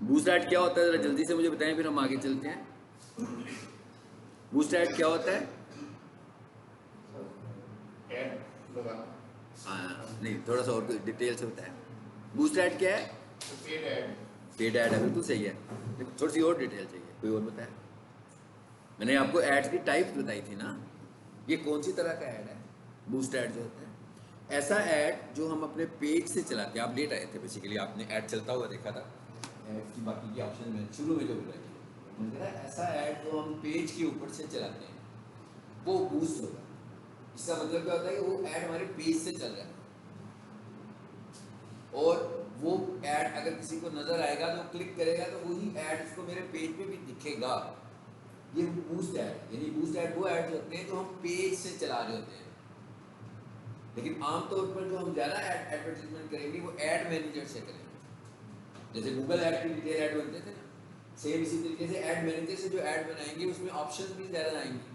Boost add क्या होता है जरा जल्दी से मुझे बताएं, फिर हम आगे चलते हैं। बूस्ट ऐड क्या होता है? ऐड लगाना। हाँ नहीं, थोड़ा सा और डिटेल से बताएं। बूस्ट ऐड क्या है? Paid ad. पेड ऐड है, बिल्कुल सही है, लेकिन थोड़ी सी और डिटेल चाहिए, कोई और बताए। मैंने आपको एड्स की टाइप्स बताई थी ना, ये कौन सी तरह का ऐड है? बूस्ट ऐड जो होता है ऐसा ऐड जो हम अपने पेज से चलाते हैं। आप लेट आए थे बेसिकली, आपने ऐड चलता हुआ देखा था। ऐड की बाकी के ऑप्शन में शुरू में जो बताई थी, मैंने कहा ऐसा ऐड जो हम पेज के ऊपर से चलाते हैं वो बूस्ट होगा। इसका मतलब क्या होता है कि वो ऐड हमारे पेज से चल रहा है, और वो ऐड अगर किसी को नजर आएगा तो क्लिक करेगा तो वही ऐड उसको मेरे पेज पे भी दिखेगा। ये बूस्ट ऐड, यानी बूस्ट ऐड वो ऐड होते हैं जो हम पेज से चला रहे होते हैं। लेकिन आमतौर पर जो हम ज़्यादा एडवर्टीजमेंट करेंगे वो ऐड मैनेजर से करेंगे। जैसे गूगल ऐड के डिटेल ऐड बनते थे ना, सेम इसी तरीके से ऐड मैनेजर से जो ऐड बनाएंगे उसमें ऑप्शन भी ज़्यादा आएंगे।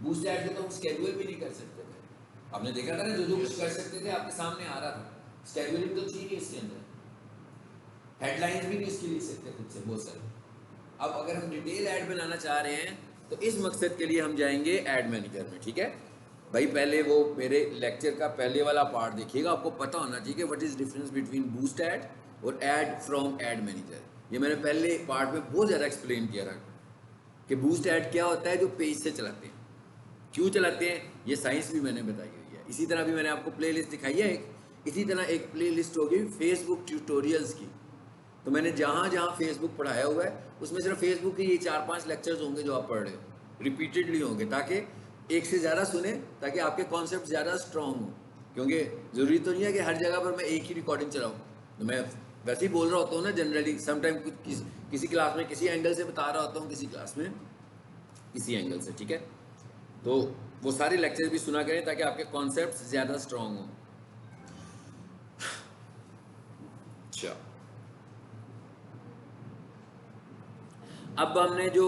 बूस्ट ऐड से तो हम स्केड्यूल भी नहीं कर सकते थे। आपने देखा था ना, जो कुछ कर सकते थे आपके सामने आ रहा था। स्केड्यूलिंग तो थी नहीं इसके अंदर, हेडलाइंस भी नहीं इसकी लिख सकते खुद से बहुत सारे। अब अगर हम डिटेल ऐड बनाना चाह रहे हैं तो इस मकसद के लिए हम जाएंगे ऐड मैनेजर में। ठीक है भाई, पहले वो मेरे लेक्चर का पहले वाला पार्ट देखिएगा, आपको पता होना चाहिए कि what is difference between boost add और ऐड फ्रॉम ऐड मैनेजर। ये मैंने पहले पार्ट में बहुत ज़्यादा एक्सप्लेन किया था कि बूस्ट ऐड क्या होता है, जो पेज से चलाते हैं। क्यों चलाते हैं ये साइंस भी मैंने बताई हुई है। इसी तरह भी मैंने आपको प्ले लिस्ट दिखाई है एक, इसी तरह एक प्ले लिस्ट होगी फेसबुक ट्यूटोरियल्स की। तो मैंने जहाँ जहाँ फेसबुक पढ़ाया हुआ है उसमें सिर्फ फेसबुक के ये 4-5 लेक्चर्स होंगे जो आप पढ़ रहे हो, रिपीटेडली होंगे, ताकि एक से ज़्यादा सुने, ताकि आपके कॉन्सेप्ट ज़्यादा स्ट्रॉन्ग हो। क्योंकि ज़रूरी तो नहीं है कि हर जगह पर मैं एक ही रिकॉर्डिंग चलाऊँ। तो मैं वैसे ही बोल रहा होता हूँ ना जनरली, समटाइम कुछ किसी क्लास में किसी एंगल से बता रहा होता हूँ, किसी क्लास में किसी एंगल से। ठीक है, तो वो सारे लेक्चर भी सुना करें ताकि आपके कॉन्सेप्ट ज़्यादा स्ट्रॉन्ग हो। अच्छा, अब हमने जो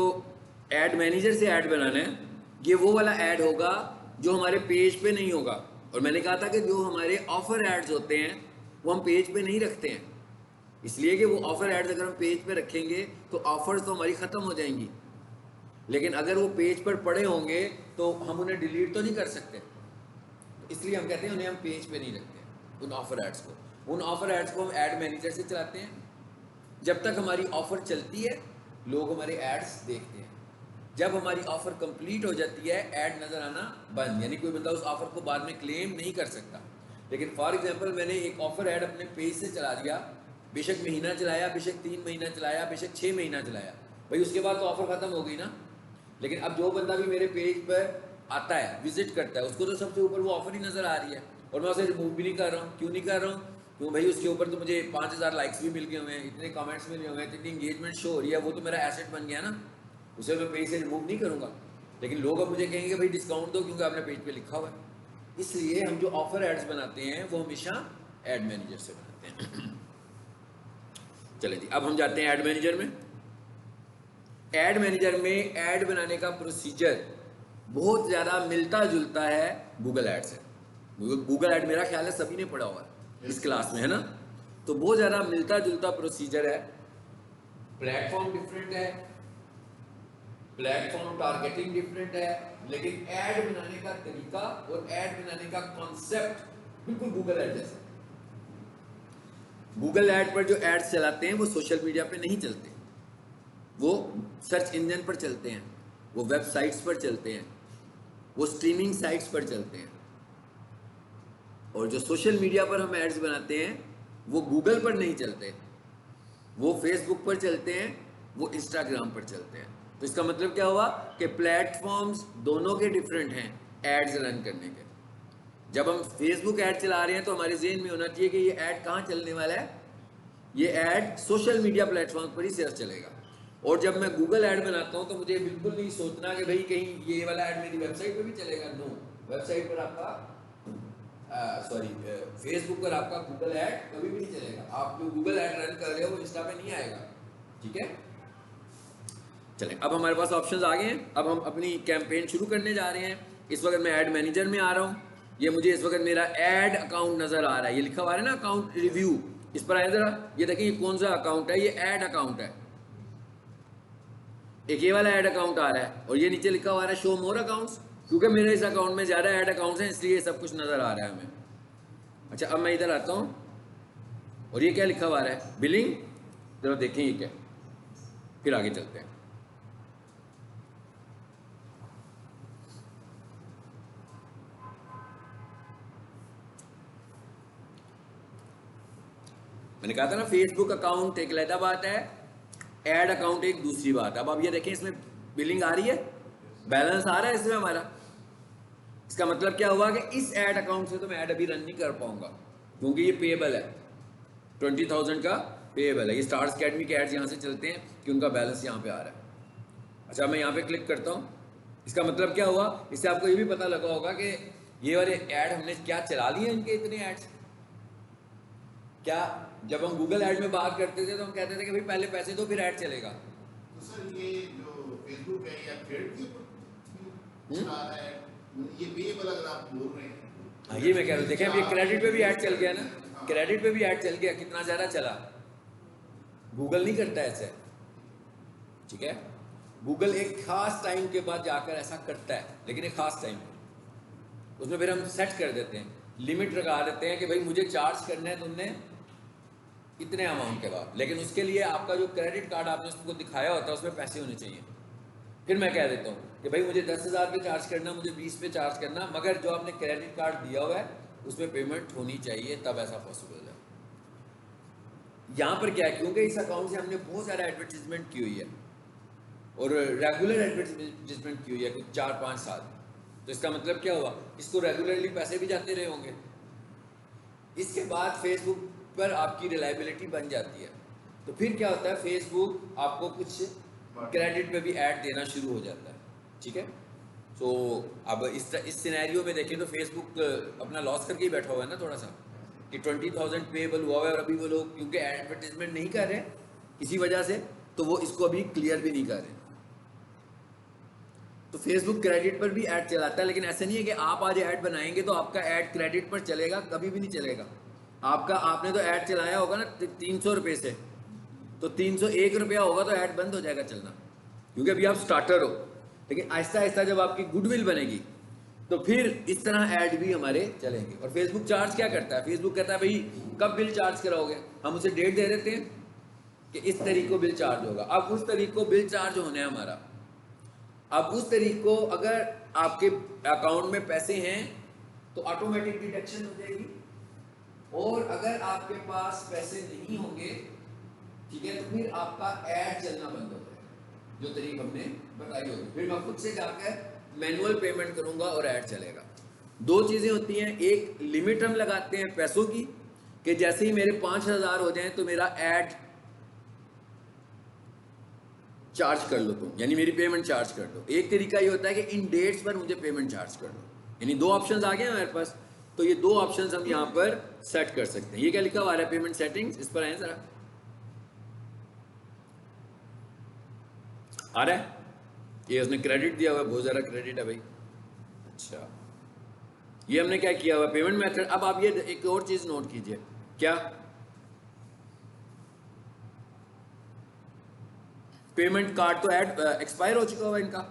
ऐड मैनेजर से ऐड बनाना है, ये वो वाला ऐड होगा जो हमारे पेज पे नहीं होगा। और मैंने कहा था कि जो हमारे ऑफर एड्स होते हैं वो हम पेज पे नहीं रखते हैं, इसलिए कि वो ऑफर एड्स अगर हम पेज पे रखेंगे तो ऑफर्स तो हमारी ख़त्म हो जाएंगी। लेकिन अगर वो पेज पर पड़े होंगे तो हम उन्हें डिलीट तो नहीं कर सकते, तो इसलिए हम कहते हैं उन्हें हम पेज पे नहीं रखते उन ऑफर एड्स को। उन ऑफर एड्स को हम ऐड मैनेजर से चलाते हैं। जब तक हमारी ऑफर चलती है लोग हमारे एड्स देखते हैं। जब हमारी ऑफर कंप्लीट हो जाती है ऐड नज़र आना बंद, यानी कोई बंदा उस ऑफर को बाद में क्लेम नहीं कर सकता। लेकिन फॉर एग्जांपल मैंने एक ऑफर ऐड अपने पेज से चला दिया, बेशक महीना चलाया, बेशक 3 महीना चलाया, बेशक 6 महीना चलाया, भाई उसके बाद तो ऑफर ख़त्म हो गई ना। लेकिन अब जो बंदा भी मेरे पेज पर आता है, विजिट करता है, उसको तो सबसे ऊपर वो ऑफर ही नज़र आ रही है, और मैं उसे रिमूव भी नहीं कर रहा हूँ। क्यों नहीं कर रहा हूँ? क्यों भाई, उसके ऊपर तो मुझे 5000 लाइक्स भी मिल गए हुए हैं, इतने कमेंट्स मिल गए हुए हैं, इतनी इंगेजमेंट शो हो रही है, वो तो मेरा एसेट बन गया ना, उसे मैं पेज से रिमूव नहीं करूँगा। लेकिन लोग अब मुझे कहेंगे भाई डिस्काउंट दो क्योंकि आपने पेज पे लिखा हुआ है। इसलिए हम जो ऑफर एड्स बनाते हैं वो हमेशा एड मैनेजर से बनाते हैं। चले जी, अब हम जाते हैं ऐड मैनेजर में। ऐड मैनेजर में ऐड बनाने का प्रोसीजर बहुत ज़्यादा मिलता जुलता है गूगल ऐड से। गूगल ऐड मेरा ख्याल है सभी ने पढ़ा हुआ है इस क्लास में, है ना? तो बहुत ज़्यादा मिलता जुलता प्रोसीजर है। प्लेटफॉर्म डिफरेंट है, प्लेटफॉर्म टारगेटिंग डिफरेंट है, लेकिन ऐड बनाने का तरीका और ऐड बनाने का कॉन्सेप्ट बिल्कुल गूगल ऐड जैसा। गूगल ऐड पर जो एड्स चलाते हैं वो सोशल मीडिया पे नहीं चलते, वो सर्च इंजन पर चलते हैं, वो वेबसाइट्स पर चलते हैं, वो स्ट्रीमिंग साइट्स पर चलते हैं। और जो सोशल मीडिया पर हम एड्स बनाते हैं वो गूगल पर नहीं चलते, वो फेसबुक पर चलते हैं, वो इंस्टाग्राम पर चलते हैं। तो इसका मतलब क्या हुआ कि प्लेटफॉर्म्स दोनों के डिफरेंट हैं एड्स रन करने के। जब हम फेसबुक ऐड चला रहे हैं तो हमारे जेहन में होना चाहिए कि ये ऐड कहाँ चलने वाला है, ये ऐड सोशल मीडिया प्लेटफॉर्म पर ही सिर्फ चलेगा। और जब मैं गूगल ऐड बनाता हूँ तो मुझे बिल्कुल नहीं सोचना कि भाई कहीं ये वाला ऐड मेरी वेबसाइट पर भी चलेगा। नो, वेबसाइट पर आपका फेसबुक पर आपका गूगल ऐड कभी भी नहीं चलेगा। आप जो गूगल ऐड रन कर रहे हो वो इंस्टा पे नहीं आएगा। ठीक है, चलें, अब हमारे पास ऑप्शंस आ गए हैं। अब हम अपनी कैंपेन शुरू करने जा रहे हैं। इस वक्त मैं ऐड मैनेजर में आ रहा हूँ। ये मुझे इस वक्त मेरा ऐड अकाउंट नज़र आ रहा है, ये लिखा हुआ है ना अकाउंट रिव्यू, इस पर आए जरा, ये देखिए ये कौन सा अकाउंट है, ये ऐड अकाउंट है। एक ये वाला ऐड अकाउंट आ रहा है और ये नीचे लिखा हुआ है शो मोर अकाउंट्स, क्योंकि मेरे इस अकाउंट में ज़्यादा ऐड अकाउंट्स हैं इसलिए ये सब कुछ नज़र आ रहा है हमें। अच्छा अब मैं इधर आता हूँ और ये क्या लिखा हुआ है, बिलिंग। जरा देखें ये क्या, फिर आगे चलते हैं। मैंने कहा था ना फेसबुक अकाउंट एक अलग बात है, ऐड अकाउंट एक दूसरी बात है। अब ये देखें इसमें बिलिंग आ रही है, बैलेंस आ रहा है इसमें हमारा। इसका मतलब क्या हुआ कि इस ऐड अकाउंट से तो मैं ऐड अभी रन नहीं कर पाऊंगा क्योंकि ये पेएबल है, 20,000 का पेएबल है। ये स्टार्स अकेडमी के एड्स यहाँ से चलते हैं कि उनका बैलेंस यहाँ पे आ रहा है। अच्छा मैं यहाँ पे क्लिक करता हूँ, इसका मतलब क्या हुआ, इससे आपको ये भी पता लगा होगा कि ये वाले ऐड हमने क्या चला लिए इनके इतने एड्स। क्या जब हम गूगल ऐड में बात करते थे तो हम कहते थे कि भाई पहले पैसे दो फिर ऐड चलेगा। तो सर ये जो फेसबुक है या क्रेडिट के ऊपर आ रहा है, ये पेएबल अगर आप बोल रहे हैं। हाँ ये मैं कह रहा हूँ, देखें अभी क्रेडिट पे भी ऐड चल गया ना, क्रेडिट पे भी ऐड चल गया, कितना ज़्यादा चला। गूगल नहीं करता ऐसे, ठीक है। गूगल एक खास टाइम के बाद जाकर ऐसा करता है, लेकिन एक खास टाइम उसमें फिर हम सेट कर देते हैं, लिमिट लगा देते हैं कि भाई मुझे चार्ज करना है तुमने इतने अमाउंट के बाद, लेकिन उसके लिए आपका जो क्रेडिट कार्ड आपने उसको दिखाया होता है उसमें पैसे होने चाहिए। फिर मैं कह देता हूँ कि भाई मुझे 10,000 पे चार्ज करना, मुझे 20 पे चार्ज करना, मगर जो आपने क्रेडिट कार्ड दिया हुआ है उसमें पेमेंट होनी चाहिए, तब ऐसा पॉसिबल है। यहाँ पर क्या है, क्योंकि इस अकाउंट से हमने बहुत सारा एडवर्टीजमेंट की हुई है और रेगुलर एडवर्टीजमेंट की हुई है कुछ 4-5 साल, तो इसका मतलब क्या हुआ, इसको रेगुलरली पैसे भी जाते रहे होंगे। इसके बाद फेसबुक पर आपकी रिलायबिलिटी बन जाती है, तो फिर क्या होता है, फेसबुक आपको कुछ क्रेडिट पे भी ऐड देना शुरू हो जाता है, ठीक है। तो अब इस सिनेरियो में देखें तो फेसबुक अपना लॉस करके ही बैठा हुआ है ना थोड़ा सा, कि 20,000 पेएबल हुआ है और अभी वो लोग क्योंकि एडवर्टीजमेंट नहीं कर रहे किसी वजह से, तो वो इसको अभी क्लियर भी नहीं कर रहे। तो फेसबुक क्रेडिट पर भी ऐड चलाता है, लेकिन ऐसा नहीं है कि आप आज ऐड बनाएंगे तो आपका ऐड क्रेडिट पर चलेगा, कभी भी नहीं चलेगा। आपने तो ऐड चलाया होगा ना 300 रुपये से, तो 301 रुपया होगा तो ऐड बंद हो जाएगा चलना, क्योंकि अभी आप स्टार्टर हो। लेकिन आहिस्ता आहिस्ता जब आपकी गुडविल बनेगी तो फिर इस तरह ऐड भी हमारे चलेंगे। और फेसबुक चार्ज क्या करता है, फेसबुक कहता है भाई कब बिल चार्ज कराओगे, हम उसे डेट दे देते हैं कि इस तारीख को बिल चार्ज होगा। अब उस तारीख को बिल चार्ज होना है हमारा, अब उस तारीख को अगर आपके अकाउंट में पैसे हैं तो ऑटोमेटिक डिडक्शन हो जाएगी, और अगर आपके पास पैसे नहीं होंगे, ठीक है, तो फिर आपका ऐड चलना बंद हो जाएगा जो तारीख हमने बताई होगी। फिर मैं खुद से जाकर मैनुअल पेमेंट करूंगा और ऐड चलेगा। दो चीजें होती हैं, एक लिमिट हम लगाते हैं पैसों की कि जैसे ही मेरे 5,000 हो जाएं तो मेरा ऐड चार्ज कर लो तुम, यानी मेरी पेमेंट चार्ज कर दो। एक तरीका ये होता है कि इन डेट्स पर मुझे पेमेंट चार्ज कर दो, यानी दो ऑप्शंस आ गए हमारे पास। तो ये दो ऑप्शंस हम यहाँ पर सेट कर सकते हैं। ये क्या लिखा हुआ है, पेमेंट सेटिंग्स, इस पर आए जरा, आ रहा है, ये उसने क्रेडिट दिया हुआ है, बहुत ज़्यादा क्रेडिट है भाई। अच्छा ये हमने क्या किया हुआ, पेमेंट मेथड। अब आप ये एक और चीज़ नोट कीजिए, क्या पेमेंट कार्ड तो ऐड एक्सपायर हो चुका हुआ है, इनका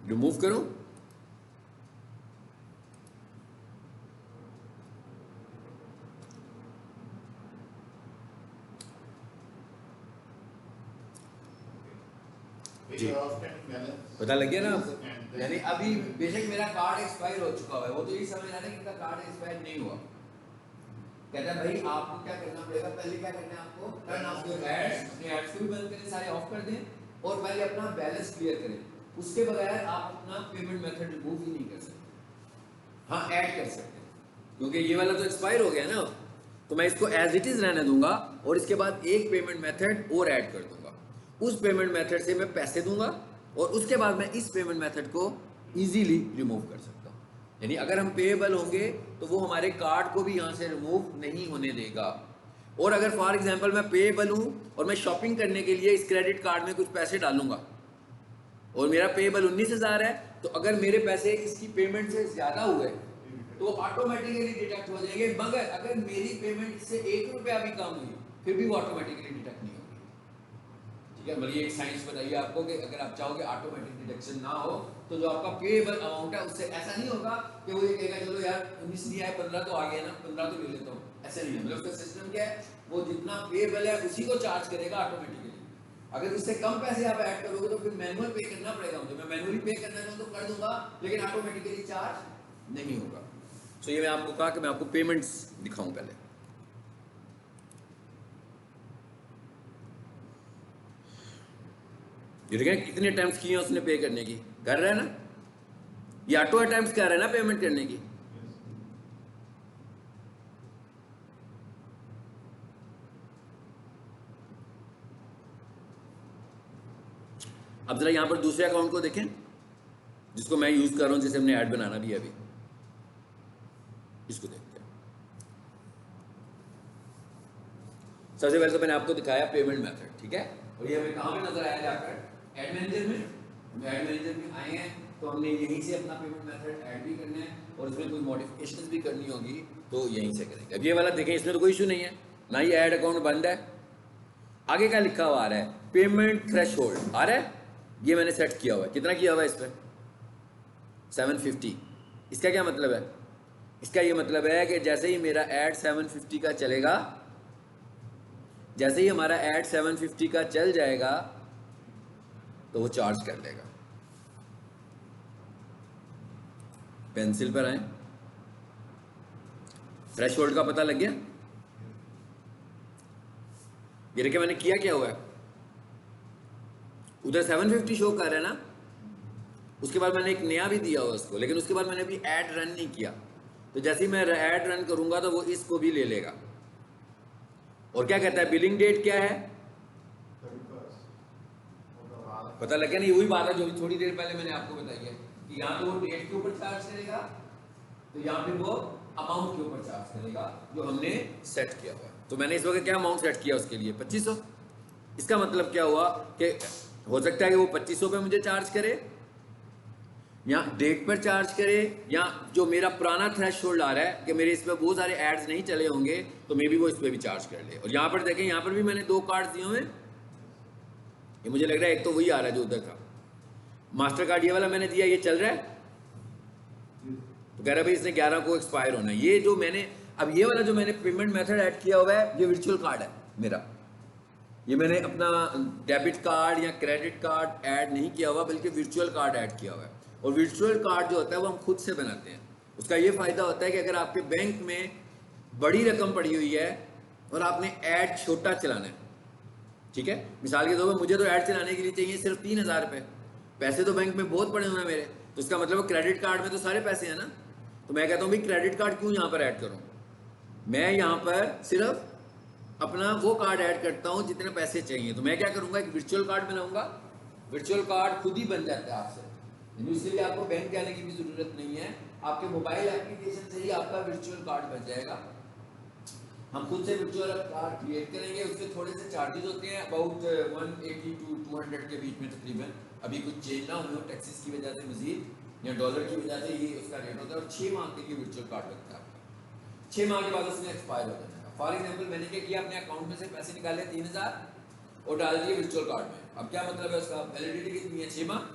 रिमूव करूं, जी पता लग गया ना आपको। यानी अभी बेशक मेरा कार्ड एक्सपायर हो चुका है, वो तो यही समझ रहा है कि इनका कार्ड एक्सपायर नहीं हुआ। कहता है भाई आपको क्या करना पड़ेगा, पहले क्या करना है आपको, टर्न ऑफ योर एड्स, अपने एड्स को भी बंद करें, सारे ऑफ कर दें, और पहले अपना बैलेंस क्लियर करें। उसके बगैर आप अपना पेमेंट मेथड रिमूव ही नहीं कर सकते। हाँ ऐड कर सकते हैं, क्योंकि ये वाला तो एक्सपायर हो गया ना, तो मैं इसको एज इट इज रहने दूंगा और इसके बाद एक पेमेंट मेथड और ऐड कर दूंगा। उस पेमेंट मेथड से मैं पैसे दूंगा और उसके बाद मैं इस पेमेंट मेथड को इजीली रिमूव कर सकता हूँ। यानी अगर हम पेएबल होंगे तो वो हमारे कार्ड को भी यहाँ से रिमूव नहीं होने देगा। और अगर फॉर एग्जांपल मैं पेएबल हूँ और मैं शॉपिंग करने के लिए इस क्रेडिट कार्ड में कुछ पैसे डालूंगा और मेरा पेएबल 19,000 है, तो अगर मेरे पैसे इसकी पेमेंट से ज़्यादा हुए तो ऑटोमेटिकली डिटेक्ट हो जाएंगे। मगर अगर मेरी पेमेंट से 1 रुपया भी कम हुई फिर भी वो ऑटोमेटिकली डिटेक्ट नहीं होगी। ठीक है, मतलब ये एक साइंस बताइए आपको कि अगर आप चाहोगे ऑटोमेटिक डिटेक्शन ना हो तो जो आपका पेएबल अमाउंट है उससे ऐसा नहीं होगा कि वो ये कहेगा चलो यार 19 नहीं आया 15 तो आ गया ना 15 तो ले लेता हूँ, ऐसा नहीं है। मतलब उसका सिस्टम क्या है, वो जितना पेएबल है उसी को चार्ज करेगा ऑटोमेटिकली। अगर उससे कम पैसे आप ऐड करोगे तो फिर मैनुअल पे करना पड़ेगा मुझे, मैं मैनुअली पे करना चाहूँ तो कर दूंगा लेकिन ऑटोमेटिकली चार्ज नहीं होगा। सो ये मैं आपको कहा कि मैं आपको पेमेंट्स दिखाऊं पहले। ये देखें कितने अटेम्प्ट्स किए हैं उसने पे करने की, कर रहा है ना, ये ऑटो अटेम्प्ट्स कर रहा है ना पेमेंट करने की। अब जरा यहां पर दूसरे अकाउंट को देखें जिसको मैं यूज कर रहा हूं, जैसे हमने ऐड बनाना भी है अभी, इसको देखते हैं। सबसे पहले तो मैंने आपको दिखाया पेमेंट मेथड, ठीक है, और ये हमें कहां पे नजर आया जाकर ऐड मैनेजर में। हम ऐड मैनेजर में आए हैं तो हमने यहीं से अपना पेमेंट मेथड ऐड भी करना है और इसमें कोई मॉडिफिकेशन भी करनी होगी तो यहीं से करेंगे। अब ये वाला देखें, इसमें तो कोई इशू नहीं है ना, ये ऐड अकाउंट बंद है। आगे का लिखा हुआ आ रहा है पेमेंट थ्रेशोल्ड आ रहा है, ये मैंने सेट किया हुआ है। कितना किया हुआ है इस पर 750। इसका क्या मतलब है, इसका ये मतलब है कि जैसे ही मेरा ऐड 750 का चलेगा, जैसे ही हमारा ऐड 750 का चल जाएगा तो वो चार्ज कर लेगा। पेंसिल पर आए, थ्रेशोल्ड का पता लग गया। ये देखिए मैंने किया क्या हुआ है, उधर 750 शो कर रहा है ना, उसके बाद मैंने एक नया भी दिया हुआ उसको, लेकिन उसके बाद मैंने अभी ऐड रन नहीं किया। तो जैसे ही मैं ऐड रन करूंगा तो वो इसको भी ले लेगा। और क्या कहता है, बिलिंग डेट क्या है, पता लग गया नहीं, वही बात है जो थोड़ी देर पहले मैंने आपको बताई है कि यहाँ तो वो डेट के ऊपर चार्ज करेगा, तो यहाँ पे वो अमाउंट के ऊपर चार्ज करेगा जो हमने सेट किया हुआ है। तो मैंने इस वक्त क्या अमाउंट सेट किया उसके लिए 2500। इसका मतलब क्या हुआ कि हो सकता है कि वो 2500 पे मुझे चार्ज करे या डेट पर चार्ज करे, या जो मेरा पुराना थ्रेशोल्ड आ रहा है कि मेरे इस पर बहुत सारे एड्स नहीं चले होंगे तो मे बी वो इस पर भी चार्ज कर ले। और यहाँ पर देखें, यहाँ पर भी मैंने 2 कार्ड दिए हुए, ये मुझे लग रहा है एक तो वही आ रहा है जो उधर था। मास्टर कार्ड ये वाला मैंने दिया, ये चल रहा है, तो कह रहा है भाई इसने 11 को एक्सपायर होना है। ये जो मैंने अब ये वाला जो मैंने पेमेंट मेथड ऐड किया हुआ है, ये वर्चुअल कार्ड है मेरा। ये मैंने अपना डेबिट कार्ड या क्रेडिट कार्ड ऐड नहीं किया हुआ, बल्कि वर्चुअल कार्ड ऐड किया हुआ है। और वर्चुअल कार्ड जो होता है वो हम खुद से बनाते हैं। उसका ये फ़ायदा होता है कि अगर आपके बैंक में बड़ी रकम पड़ी हुई है और आपने ऐड छोटा चलाना है, ठीक है, मिसाल के तौर पर मुझे तो ऐड चलाने के लिए चाहिए सिर्फ 3000 रुपये, पैसे तो बैंक में बहुत पड़े हुए हैं मेरे, तो इसका मतलब क्रेडिट कार्ड में तो सारे पैसे हैं ना। तो मैं कहता हूँ भाई क्रेडिट कार्ड क्यों यहाँ पर ऐड करूँ, मैं यहाँ पर सिर्फ अपना वो कार्ड ऐड करता हूँ जितने पैसे चाहिए। तो मैं क्या करूँगा, एक वर्चुअल कार्ड बनाऊंगा, वर्चुअल कार्ड खुद ही बन जाता है आपसे, इसलिए आपको बैंक जाने की भी जरूरत नहीं है, आपके मोबाइल एप्लीकेशन से ही आपका वर्चुअल कार्ड बन जाएगा। हम खुद से वर्चुअल कार्ड क्रिएट करेंगे, उसके थोड़े से चार्जेस होते हैं अबाउट 180 टू 200 के बीच में तकरीबन, अभी कुछ चेंज ना हो टैक्सेस की वजह से मजीद या डॉलर की वजह से ये उसका रेट होता है। और 6 माह के लिए वर्चुअल कार्ड लगता है आपका, 6 माह के बाद उसने एक्सपायर हो जाता है। फॉर एग्जाम्पल मैंने क्या किया, अपने अकाउंट में से पैसे निकाले 3000 और डाल दिए वर्चुअल कार्ड में। अब क्या मतलब है उसका, वैलिडिटी कितनी है 6 माह।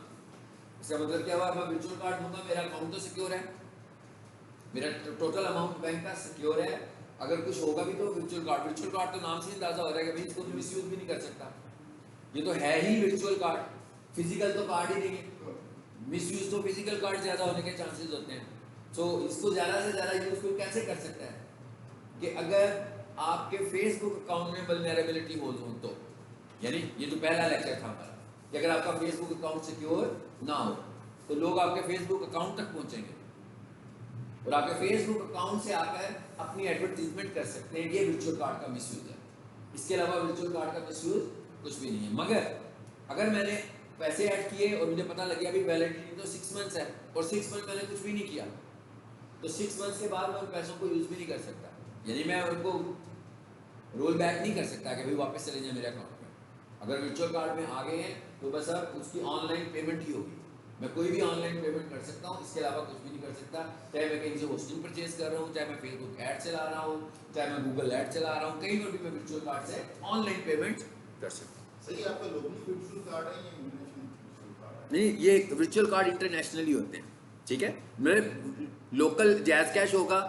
इसका मतलब क्या हुआ, मैं वर्चुअल कार्ड दूंगा, मेरा अकाउंट तो सिक्योर है, मेरा टोटल अमाउंट बैंक का सिक्योर है, अगर कुछ होगा भी तो वर्चुअल कार्ड तो नाम से ही अंदाजा हो रहा है कि भाई इसको तो मिसयूज भी नहीं कर सकता, ये तो है ही वर्चुअल कार्ड, फिजिकल तो कार्ड ही नहीं है, मिसयूज तो फिजिकल कार्ड ज़्यादा होने के चांसेस होते हैं। सो इसको ज़्यादा से ज़्यादा यूज कोई कैसे कर सकता है कि अगर आपके फेसबुक अकाउंट में वल्नरेबिलिटी हो तो, यानी ये तो पहला लेक्चर था हमारा कि अगर आपका फेसबुक अकाउंट सिक्योर ना हो तो लोग आपके फेसबुक अकाउंट तक पहुंचेंगे और आपके फेसबुक अकाउंट से आकर अपनी एडवर्टीजमेंट कर सकते हैं। ये वर्चुअल कार्ड का मिसयूज है, इसके अलावा वर्चुअल कार्ड का मिसयूज कुछ भी नहीं है। मगर अगर मैंने पैसे ऐड किए और मुझे पता लग गया अभी वैलिडिटी तो 6 मंथ्स है और 6 मंथ मैंने कुछ भी नहीं किया, तो 6 मंथ्स के बाद मैं उन पैसों को यूज भी नहीं कर सकता, यानी मैं उनको रोल बैक नहीं कर सकता कि भाई वापस चले जाए मेरे अकाउंट में। अगर वर्चुअल कार्ड में आ गए हैं तो बस अब उसकी ऑनलाइन पेमेंट ही होगी, मैं कोई भी ऑनलाइन पेमेंट कर सकता हूँ, इसके अलावा कुछ भी नहीं कर सकता। चाहे मैं कहीं से होस्टिंग परचेज कर रहा हूँ, चाहे मैं फेसबुक ऐड चला रहा हूँ, चाहे मैं गूगल ऐड चला रहा हूँ, कहीं पर भी मैं वर्चुअल कार्ड से ऑनलाइन पेमेंट कर सकता हूँ। सही, आपका लोकल वर्चुअल कार्ड है या इंटरनेशनल वर्चुअल कार्ड है? नहीं, ये वर्चुअल कार्ड इंटरनेशनली होते हैं, ठीक है। मेरे लोकल जैज़ कैश होगा,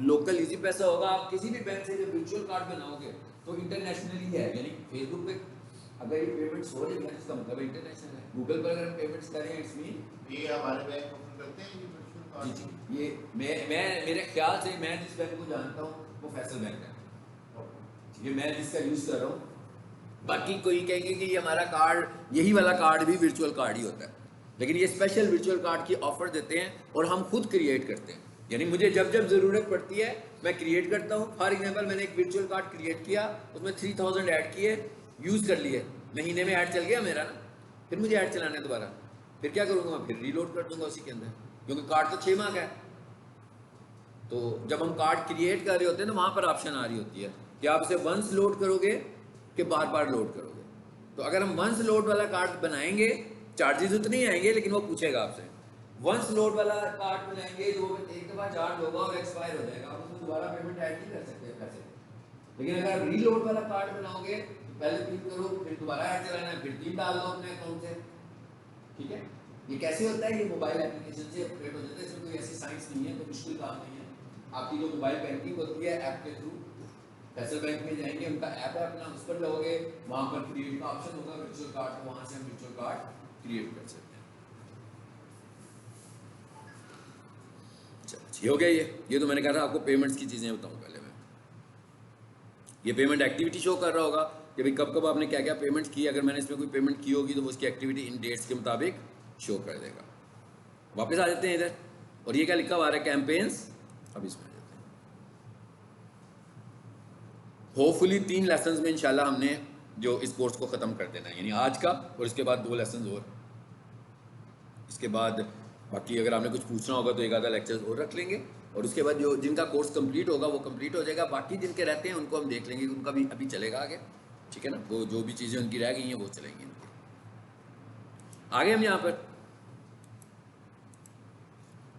लोकल इजी पैसा होगा। आप किसी भी बैंक से जब वर्चुअल कार्ड बनाओगे तो इंटरनेशनली है, यानी फेसबुक पे अगर ये पेमेंट्स हो रही है इसका मतलब इंटरनेशनल है। गूगल पर अगर हम पेमेंट्स करें इट्स मीन ये हमारे बैंक ओपन करते हैं ये वर्चुअल कार्ड? जी जी, ये मैं मेरे ख्याल से मैं जिस बैंक को जानता हूँ वो फैसल बैंक है, ये मैं जिसका यूज़ कर रहा हूँ। बाकी कोई कहेंगे कि ये हमारा कार्ड, यही वाला कार्ड भी वर्चुअल कार्ड ही होता है, लेकिन ये स्पेशल वर्चुअल कार्ड की ऑफर देते हैं और हम खुद क्रिएट करते हैं। यानी मुझे जब जब ज़रूरत पड़ती है मैं क्रिएट करता हूँ। फॉर एग्जांपल मैंने एक वर्चुअल कार्ड क्रिएट किया, उसमें 3000 ऐड किए, यूज़ कर लिए, महीने में ऐड चल गया मेरा ना, फिर मुझे ऐड चलाना है दोबारा, फिर क्या करूँगा मैं, फिर रीलोड कर दूंगा उसी के अंदर, क्योंकि कार्ड तो 6 माह का है। तो जब हम कार्ड क्रिएट कर रहे होते हैं तो वहाँ पर ऑप्शन आ रही होती है कि आप इसे वंस लोड करोगे कि बार बार लोड करोगे। तो अगर हम वंस लोड वाला कार्ड बनाएंगे चार्जेस उतने ही आएंगे, लेकिन वो पूछेगा आपसे। वंस लोड वाला कार्ड बनाएंगे तो वो एक दफ़ा चार्ज होगा और एक्सपायर हो जाएगा, आप उसमें दोबारा पेमेंट ऐड नहीं कर सकते पैसे। लेकिन अगर आप रीलोड वाला कार्ड बनाओगे तो पहले 3 करो, फिर दोबारा ऐड चलाना है, फिर 3 डाल दो अपने अकाउंट से, ठीक है। ये कैसे होता है, ये मोबाइल एप्लीकेशन से अपडेट हो जाता है, इसमें कोई ऐसी साइंस नहीं है, कोई मुश्किल काम नहीं है। आपकी जो मोबाइल बैंकिंग होती है ऐप के थ्रू, फैसल बैंक में जाएंगे, उनका ऐप है अपना, उस पर जाओगे, वहाँ पर क्रिएट का ऑप्शन होगा वर्चुअल कार्ड, तो वहाँ से हम वर्चुअल कार्ड क्रिएट कर सकते हैं। ये हो गया। ये तो मैंने कहा था आपको पेमेंट्स की चीज़ें बताऊँ पहले मैं। ये पेमेंट एक्टिविटी शो कर रहा होगा कि भाई कब कब आपने क्या क्या पेमेंट की। अगर मैंने इसमें कोई पेमेंट की होगी तो वो उसकी एक्टिविटी इन डेट्स के मुताबिक शो कर देगा। वापस आ जाते हैं इधर, और ये क्या लिखा हुआ है, कैंपेन्स। अब इसमें आ जाते हैं। होपफुली 3 लेसन्स में इंशाल्लाह हमने जो इस कोर्स को ख़त्म कर देना है, यानी आज का और इसके बाद 2 लेसन और। इसके बाद बाकी अगर आपने कुछ पूछना होगा तो एक आधा लेक्चर और रख लेंगे, और उसके बाद जो जिनका कोर्स कंप्लीट होगा वो कंप्लीट हो जाएगा। बाकी जिनके रहते हैं उनको हम देख लेंगे, उनका भी अभी चलेगा आगे, ठीक है ना। वो जो भी चीज़ें उनकी रह गई हैं वो चलेंगी उनकी। आगे हम यहाँ पर,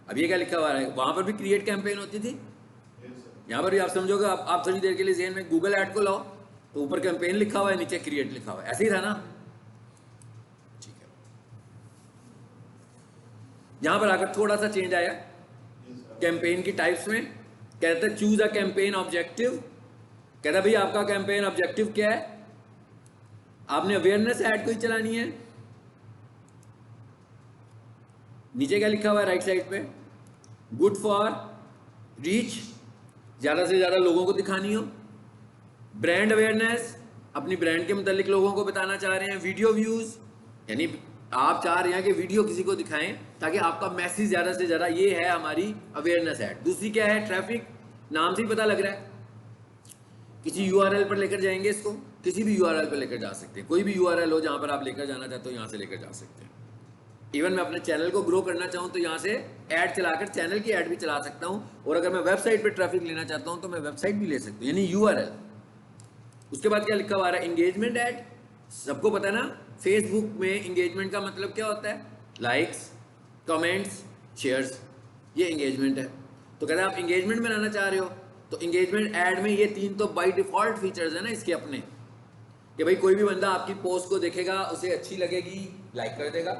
अब ये क्या लिखा हुआ है, वहाँ पर भी क्रिएट कैंपेन होती थी, यहाँ पर भी आप समझोगे। आप थोड़ी देर के लिए ज़हन में गूगल ऐड को लाओ तो ऊपर कैंपेन लिखा हुआ है, नीचे क्रिएट लिखा हुआ है, ऐसे ही था ना। ठीक है, यहाँ पर आकर थोड़ा सा चेंज आया कैंपेन की टाइप्स में। कहते हैं चूज अ कैंपेन ऑब्जेक्टिव। कहता भाई आपका कैंपेन ऑब्जेक्टिव क्या है, आपने अवेयरनेस ऐड कोई चलानी है। नीचे क्या लिखा हुआ है राइट साइड पे, गुड फॉर रीच, ज़्यादा से ज़्यादा लोगों को दिखानी हो। ब्रांड अवेयरनेस, अपनी ब्रांड के मुतालिक लोगों को बताना चाह रहे हैं। वीडियो व्यूज़, यानी आप चाह रहे हैं कि वीडियो किसी को दिखाएं ताकि आपका मैसेज ज़्यादा से ज़्यादा, ये है हमारी अवेयरनेस ऐड। दूसरी क्या है, ट्रैफिक, नाम से ही पता लग रहा है। किसी URL पर लेकर जाएंगे इसको, किसी भी URL पर लेकर जा सकते हैं। कोई भी URL हो जहाँ पर आप लेकर जाना चाहते हो यहाँ से लेकर जा सकते हैं। इवन मैं अपने चैनल को ग्रो करना चाहूँ तो यहाँ से ऐड चलाकर चैनल की ऐड भी चला सकता हूँ, और अगर मैं वेबसाइट पर ट्रैफिक लेना चाहता हूँ तो मैं वेबसाइट भी ले सकता हूँ, यानी URL। उसके बाद क्या लिखा हुआ है, इंगेजमेंट ऐड। सबको पता है ना फेसबुक में इंगेजमेंट का मतलब क्या होता है, लाइक्स, कमेंट्स, शेयर्स, ये इंगेजमेंट है। तो कहते हैं आप इंगेजमेंट बनाना चाह रहे हो तो इंगेजमेंट ऐड में ये 3 तो बाय डिफॉल्ट फीचर्स है ना इसके अपने, कि भाई कोई भी बंदा आपकी पोस्ट को देखेगा, उसे अच्छी लगेगी, लाइक कर देगा।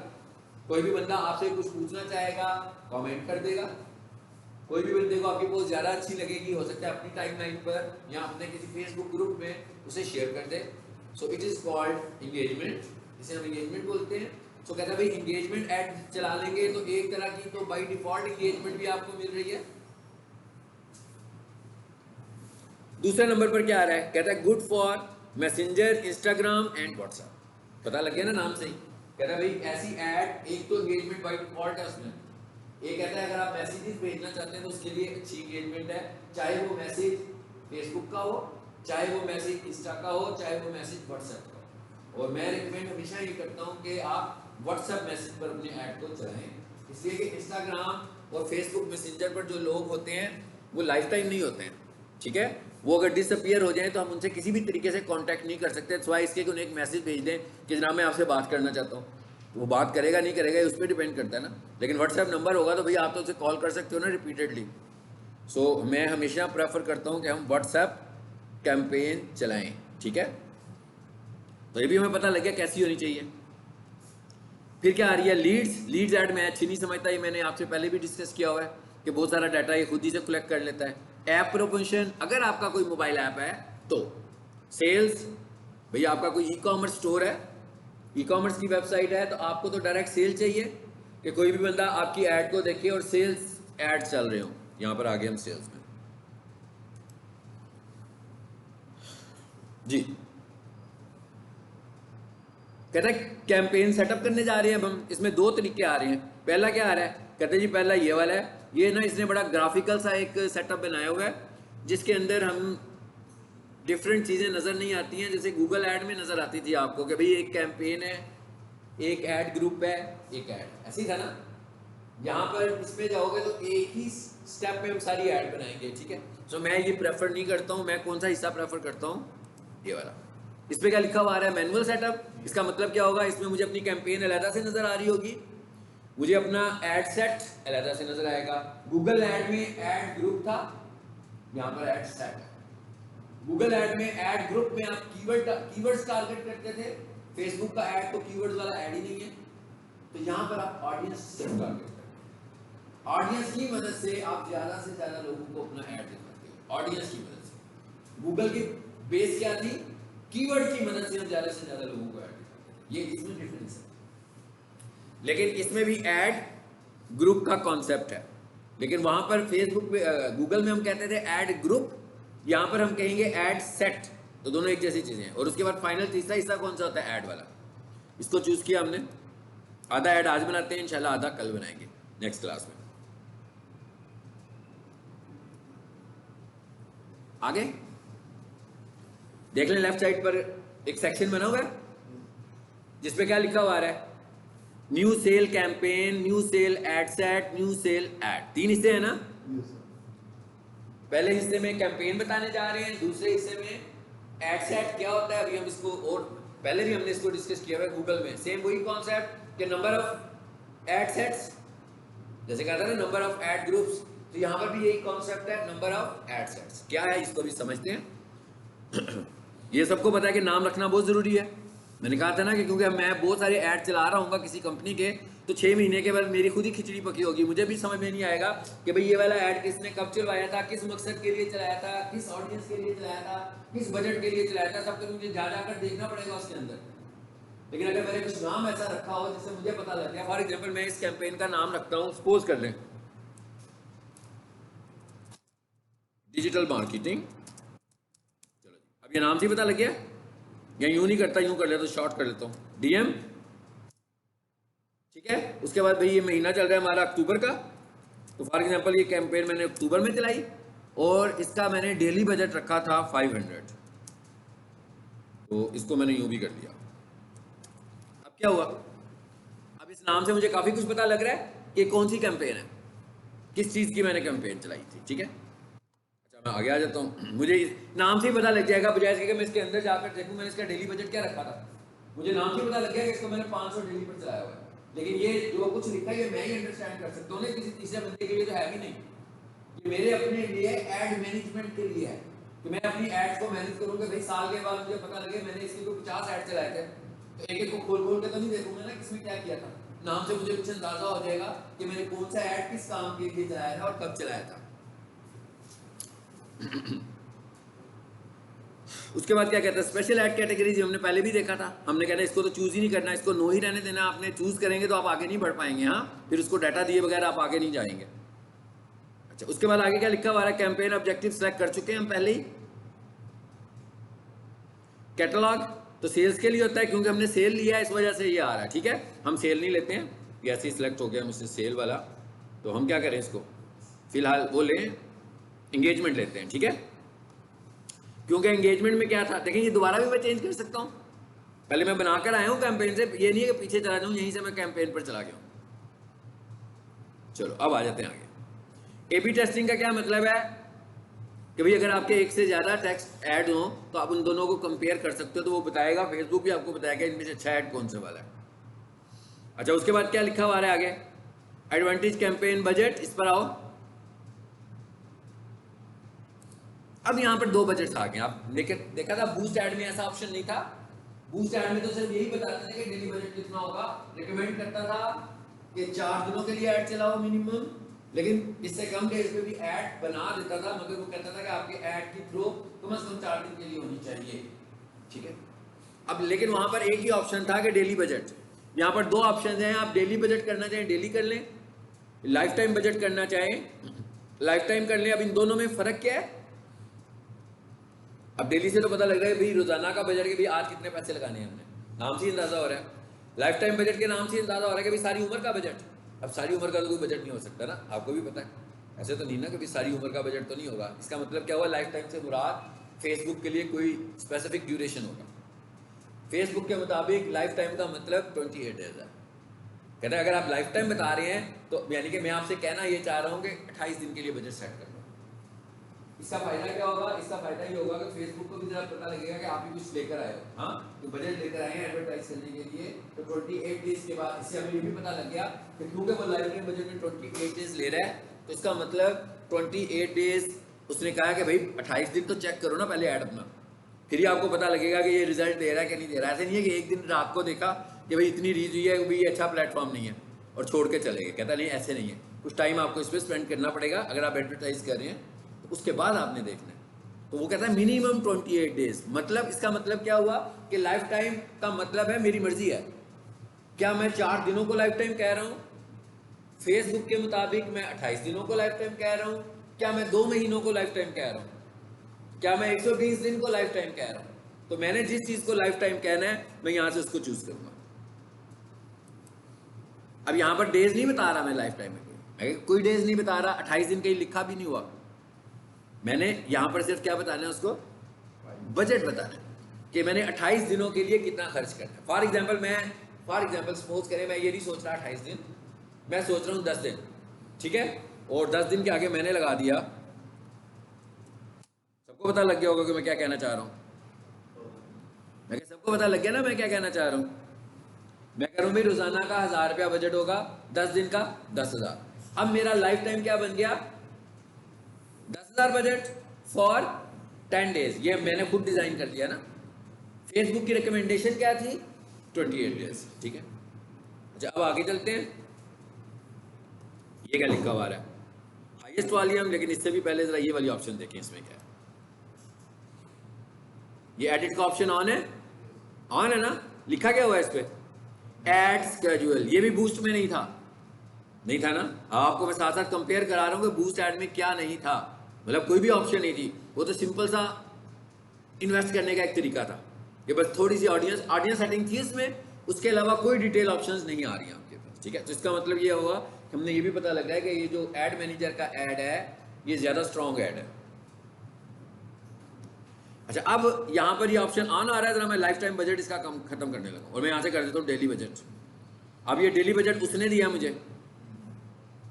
कोई भी बंदा आपसे कुछ पूछना चाहेगा, कमेंट कर देगा। कोई भी बंदे को आपकी पोस्ट ज़्यादा अच्छी लगेगी, हो सकता है अपनी टाइमलाइन पर या अपने किसी फेसबुक ग्रुप में उसे शेयर कर दे। So it is called engagement, इसे हम इंगेजमेंट बोलते हैं। सो कहता है भाई इंगेजमेंट ऐड चला लेंगे तो एक तरह की तो बाय डिफॉल्ट इंगेजमेंट भी आपको मिल रही है। दूसरे नंबर पर क्या आ रहा है, कहता है good for messenger, Instagram and WhatsApp. पता लग गया ना नाम से ही। कहता है भाई ऐसी ऐड, एक तो इंगेजमेंट बाय डिफॉल्ट है उसमें। ये कहता है अगर आप मैसेजेस भेजना चाहते हैं तो उसके लिए अच्छी इंगेजमेंट है, चाहे वो मैसेज फेसबुक का हो, चाहे वो मैसेज इंस्टा का हो, चाहे वो मैसेज व्हाट्सएप का हो। और मैं रिकमेंड हमेशा ये करता हूँ कि आप व्हाट्सएप मैसेज पर अपने ऐड को चलाएं, इसलिए कि इंस्टाग्राम और फेसबुक मैसेंजर पर जो लोग होते हैं वो लाइफ टाइम नहीं होते हैं, ठीक है। वो अगर डिसअपियर हो जाए तो हम उनसे किसी भी तरीके से कांटेक्ट नहीं कर सकते। स्वाई इसके कि उन्हें एक मैसेज भेज दें कि जनाब मैं आपसे बात करना चाहता हूँ, वो बात करेगा नहीं करेगा ये उस पर डिपेंड करता है ना। लेकिन व्हाट्सएप नंबर होगा तो भैया आप तो उसे कॉल कर सकते हो ना रिपीटेडली। सो मैं हमेशा प्रेफर करता हूँ कि हम व्हाट्सएप कैंपेन चलाएं, ठीक है। तो ये भी हमें पता लग गया कैसी होनी चाहिए। फिर क्या आ रही है, लीड्स ऐड मैं अच्छी नहीं समझता, ये मैंने आपसे पहले भी डिस्कस किया हुआ है कि बहुत सारा डाटा ये खुद ही से कलेक्ट कर लेता है। ऐप प्रमोशन, अगर आपका कोई मोबाइल ऐप है तो। सेल्स, भैया आपका कोई ई कॉमर्स स्टोर है, ई कॉमर्स की वेबसाइट है, तो आपको तो डायरेक्ट सेल चाहिए कि कोई भी बंदा आपकी ऐड को देखे और सेल्स ऐड चल रहे हो। यहां पर आ गए हम सेल्स में जी। कहते हैं कैंपेन सेटअप करने जा रहे हैं अब हम। इसमें दो तरीके आ रहे हैं। पहला क्या आ रहा है, कहते हैं जी पहला ये वाला है, ये ना इसने बड़ा ग्राफिकल सा एक सेटअप बनाया हुआ है जिसके अंदर हम डिफरेंट चीज़ें नज़र नहीं आती हैं, जैसे गूगल ऐड में नज़र आती थी आपको कि भाई एक कैंपेन है, एक ऐड ग्रुप है, एक ऐड, ऐसे ही था ना। यहाँ पर इसमें जाओगे तो एक ही स्टेप में हम सारी ऐड बनाएंगे, ठीक है। तो मैं ये प्रेफर नहीं करता हूँ। मैं कौन सा हिस्सा प्रेफर करता हूँ, ये वाला। इस पर क्या लिखा हुआ आ रहा है, मैनुअल सेटअप। इसका मतलब क्या होगा, इसमें मुझे अपनी कैंपेन अलहदा से नजर आ रही होगी, मुझे अपना एड सेट अलहदा से नजर आएगा। गूगल ऐड में ऐड ग्रुप था, यहाँ पर ऐड सेट है। गूगल ऐड में ऐड ग्रुप में आप कीवर्ड्स टारगेट करते थे, फेसबुक का ऐड तो कीवर्ड्स वाला ऐड ही नहीं है, तो यहाँ पर आप ऑडियंस से टारगेट करते हैं। ऑडियंस की मदद से आप ज्यादा से ज्यादा लोगों को अपना ऐड दिखाते हो, ऑडियंस की मदद से। गूगल की बेस क्या थी, कीवर्ड की मदद से हम ज्यादा से ज्यादा लोगों को ऐड दिखाते हैं, ये इसमें डिफरेंस है। लेकिन इसमें भी ऐड ग्रुप का कॉन्सेप्ट है, लेकिन वहां पर फेसबुक पे गूगल में हम कहते थे ऐड ग्रुप, यहां पर हम कहेंगे ऐड सेट। तो दोनों एक जैसी चीजें हैं। और उसके बाद फाइनल तीसरा हिस्सा कौन सा होता है, ऐड वाला। इसको चूज किया हमने। आधा ऐड आज बनाते हैं इंशाल्लाह, आधा कल बनाएंगे नेक्स्ट क्लास में। आगे देख लें, लेफ्ट साइड पर एक सेक्शन बना हुआ है जिसपे क्या लिखा हुआ है, new sale campaign, new sale ad set, new sale ad. तीन हिस्से हैं ना। पहले हिस्से में कैंपेन बताने जा रहे हैं, दूसरे हिस्से में एड सेट क्या होता है। अभी हम इसको, और पहले भी हमने इसको डिस्कस किया हुआ है गूगल में, सेम वही कॉन्सेप्ट कि नंबर ऑफ एड सेट्स, जैसे कहता है ना नंबर ऑफ एड ग्रुप्स, तो यहां पर भी यही कॉन्सेप्ट है, नंबर ऑफ एड सेट्स क्या है इसको भी समझते हैं। ये सबको पता है कि नाम रखना बहुत जरूरी है। मैंने कहा था ना कि क्योंकि मैं बहुत सारे ऐड चला रहा हूँ किसी कंपनी के, तो 6 महीने के बाद मेरी खुद ही खिचड़ी पकी होगी। मुझे भी समझ में नहीं आएगा कि भाई ये वाला ऐड किसने कब चलवाया था, किस मकसद के लिए चलाया था, किस ऑडियंस के लिए चलाया था, किस बजट के लिए चलाया था, सब कुछ मुझे जा जाकर देखना पड़ेगा उसके अंदर। लेकिन अगर मैंने कुछ नाम ऐसा रखा हो जिससे मुझे पता लग गया, फॉर एग्जाम्पल मैं इस कैंपेन का नाम रखता हूँ, सपोज कर लें डिजिटल मार्केटिंग। चलो अब ये नाम से पता लग गया, या यूं नहीं करता, यूं कर लेता, तो शॉर्ट कर लेता हूं डीएम, ठीक है। उसके बाद भाई ये महीना चल रहा है हमारा अक्टूबर का, तो फॉर एग्जांपल ये कैंपेन मैंने अक्टूबर में चलाई और इसका मैंने डेली बजट रखा था 500, तो इसको मैंने यूं भी कर दिया। अब क्या हुआ, अब इस नाम से मुझे काफी कुछ पता लग रहा है कि कौन सी कैंपेन है, किस चीज की मैंने कैंपेन चलाई थी, ठीक है। मैं आगे आ जाता हूँ, मुझे नाम से ही पता लग जाएगा, बजाय इसके कि मैं इसके अंदर जाकर देखूँ मैंने इसका डेली बजट क्या रखा था। मुझे नाम से पता लग गया कि इसको मैंने 500 डेली पर चलाया हुआ है, लेकिन ये जो कुछ लिखा है ये मैं ही अंडरस्टैंड कर सकता हूँ ना, किसी तीसरे बंदे के लिए तो है भी नहीं। ये मेरे अपने लिए एड मैनेजमेंट के लिए है कि मैं अपनी एड्स को मैनेज करूँगा। भाई साल के बाद मुझे पता लगे मैंने इसके कोई 50 ऐड चलाए थे, तो एक एक को खोल खोल के तो नहीं देखूंगा ना किसमें क्या किया था। नाम से मुझे कुछ अंदाजा हो जाएगा कि मैंने कौन सा ऐड किस काम के लिए चलाया था और कब चलाया था। उसके बाद क्या कहता है, स्पेशल ऐड कैटेगरीज हमने पहले भी देखा था। हमने कहता है इसको तो चूज ही नहीं करना, इसको नो ही रहने देना। आपने चूज करेंगे तो आप आगे नहीं बढ़ पाएंगे, हाँ, फिर उसको डाटा दिए बगैर आप आगे नहीं जाएंगे। अच्छा, उसके बाद आगे क्या लिखा हुआ है, कैंपेन ऑब्जेक्टिव सेलेक्ट कर चुके हैं हम पहले ही। कैटलॉग तो सेल्स के लिए होता है, क्योंकि हमने सेल लिया है इस वजह से ये आ रहा है, ठीक है। हम सेल नहीं लेते हैं, ये ऐसे ही सिलेक्ट हो गया मुझसे सेल वाला, तो हम क्या करें इसको फिलहाल वो लें, एंगेजमेंट लेते हैं, ठीक है। क्योंकि एंगेजमेंट में क्या था, देखें ये दोबारा भी मैं चेंज कर सकता हूं। पहले मैं बनाकर आया हूं कैंपेन से, ये नहीं है कि पीछे चला जाऊं, यहीं से मैं कैंपेन पर चला गया हूं। चलो अब आ जाते हैं आगे। एबी टेस्टिंग का क्या मतलब है कि भाई अगर आपके एक से ज्यादा टेक्स्ट ऐड हो तो आप उन दोनों को कंपेयर कर सकते हो, तो वो बताएगा, फेसबुक भी आपको बताएगा इनमें से अच्छा ऐड कौन से वाला है। अच्छा, उसके बाद क्या लिखा हुआ है आगे? एडवांटेज कैंपेन बजट, इस पर आओ। अब यहाँ पर 2 बजट्स आ गए। आप देखा था बूस्ट ऐड में ऐसा ऑप्शन नहीं था। बूस्ट ऐड में तो सिर्फ यही बताते थे कि डेली बजट कितना होगा, रिकमेंड करता था कि 4 दिनों के लिए ऐड चलाओ मिनिमम, लेकिन इससे कम डेज पे भी ऐड बना देता था, मगर वो कहता था कि आपके ऐड की थ्रो कम से कम 4 दिन के लिए होनी चाहिए, ठीक है। अब लेकिन वहां पर एक ही ऑप्शन था कि डेली बजट। यहाँ पर 2 ऑप्शन हैं, आप डेली बजट करना चाहें डेली कर लें, लाइफ टाइम बजट करना चाहें लाइफ टाइम कर लें। अब इन दोनों में फर्क क्या है? अब डेली से तो पता लग रहा है भाई रोजाना का बजट के भी आज कितने पैसे लगाने हैं हमने, नाम से ही अंदाजा हो रहा है। लाइफ टाइम बजट के नाम से अंदाजा हो रहा है कि भाई सारी उम्र का बजट। अब सारी उम्र का तो कोई बजट नहीं हो सकता ना, आपको भी पता है। ऐसे तो नहीं ना कि भाई सारी उम्र का बजट तो नहीं होगा। इसका मतलब क्या हुआ? लाइफ टाइम से मुराद फेसबुक के लिए कोई स्पेसिफिक ड्यूरेशन होगा। फेसबुक के मुताबिक लाइफ टाइम का मतलब 28 डेज है। कहते हैं अगर आप लाइफ टाइम बता रहे हैं तो यानी कि मैं आपसे कहना ये चाह रहा हूँ कि 28 दिन के लिए बजट सेट कर लो। इसका फायदा क्या होगा? इसका फायदा ये होगा कि फेसबुक को भी जरा पता लगेगा कि आप भी कुछ लेकर आए हो, हाँ, तो बजट लेकर आए हैं एडवर्टाइज करने के लिए। तो 28 डेज के बाद इससे हमें ये भी पता लग गया कि क्योंकि वो लाइफ टाइम बजट में 28 डेज ले रहा है, तो इसका मतलब 28 डेज उसने कहा कि भाई 28 दिन तो चेक करो ना पहले ऐड अपना, फिर ही आपको पता लगेगा कि ये रिजल्ट दे रहा है कि नहीं दे रहा है। ऐसे नहीं है कि एक दिन रात को देखा कि भाई इतनी रीच हुई है, भाई ये अच्छा प्लेटफॉर्म नहीं है और छोड़ के चले गए। कहता नहीं, ऐसे नहीं है, कुछ टाइम आपको इस पर स्पेंड करना पड़ेगा। अगर आप एडवर्टाइज कर रहे हैं तो उसके बाद आपने देखना है। तो वो कहता है मिनिमम 28 डेज। मतलब इसका मतलब क्या हुआ कि लाइफ टाइम का मतलब है मेरी मर्जी है। क्या मैं 4 दिनों को लाइफ टाइम कह रहा हूँ? फेसबुक के मुताबिक मैं 28 दिनों को लाइफ टाइम कह रहा हूँ? क्या मैं 2 महीनों को लाइफ टाइम कह रहा हूँ? क्या मैं 120 दिन को लाइफ टाइम कह रहा हूँ? तो मैंने जिस चीज को लाइफ टाइम कहना है मैं यहां से उसको चूज करूंगा। अब यहां पर डेज नहीं बता रहा मैं लाइफ टाइम में, कोई डेज नहीं बता रहा, 28 दिन कहीं लिखा भी नहीं हुआ। मैंने यहां पर सिर्फ क्या बताना है उसको? बजट बताना है कि मैंने 28 दिनों के लिए कितना खर्च करना है। फॉर एग्जाम्पल सपोज करें मैं ये नहीं सोच रहा 28 दिन, मैं सोच रहा हूं 10 दिन, ठीक है। और 10 दिन के आगे मैंने लगा दिया, सबको पता लग गया होगा कि मैं क्या कहना चाह रहा हूं। मैं सबको पता लग गया ना मैं क्या कहना चाह रहा हूं। मैं कह रहा हूं भाई रोजाना का 1000 रुपया बजट होगा, 10 दिन का 10,000। अब मेरा लाइफ टाइम क्या बन गया? 10,000 बजट फॉर 10 डेज। ये मैंने खुद डिजाइन कर दिया ना। फेसबुक की रिकमेंडेशन क्या थी? 28 डेज, ठीक है। अच्छा, अब आगे चलते हैं। ये क्या लिखा हुआ है? Highest volume. लेकिन इससे भी पहले जरा ये वाली ऑप्शन देखें, इसमें क्या है? ये एडिट का ऑप्शन ऑन है? ऑन है ना? लिखा क्या हुआ है इस पे? Ad schedule. ये भी बूस्ट में नहीं था ना। आपको मैं साथ साथ कंपेयर करा रहा हूं कि बूस्ट ऐड में क्या नहीं था। मतलब कोई भी ऑप्शन नहीं थी, वो तो सिंपल सा इन्वेस्ट करने का एक तरीका था। ये बस थोड़ी सी ऑडियंस सेटिंग थी इसमें, उसके अलावा कोई डिटेल ऑप्शंस नहीं आ रही हैं आपके पास, ठीक है। तो इसका मतलब ये हुआ कि हमने ये भी पता लग रहा है कि ये जो एड मैनेजर का एड है ये ज्यादा स्ट्रॉन्ग एड है। अच्छा, अब यहां पर ये ऑप्शन ऑन आ रहा है, जरा मैं लाइफ टाइम बजट इसका खत्म करने लगा और मैं यहां से कर देता हूं डेली बजट। अब ये डेली बजट उसने दिया मुझे,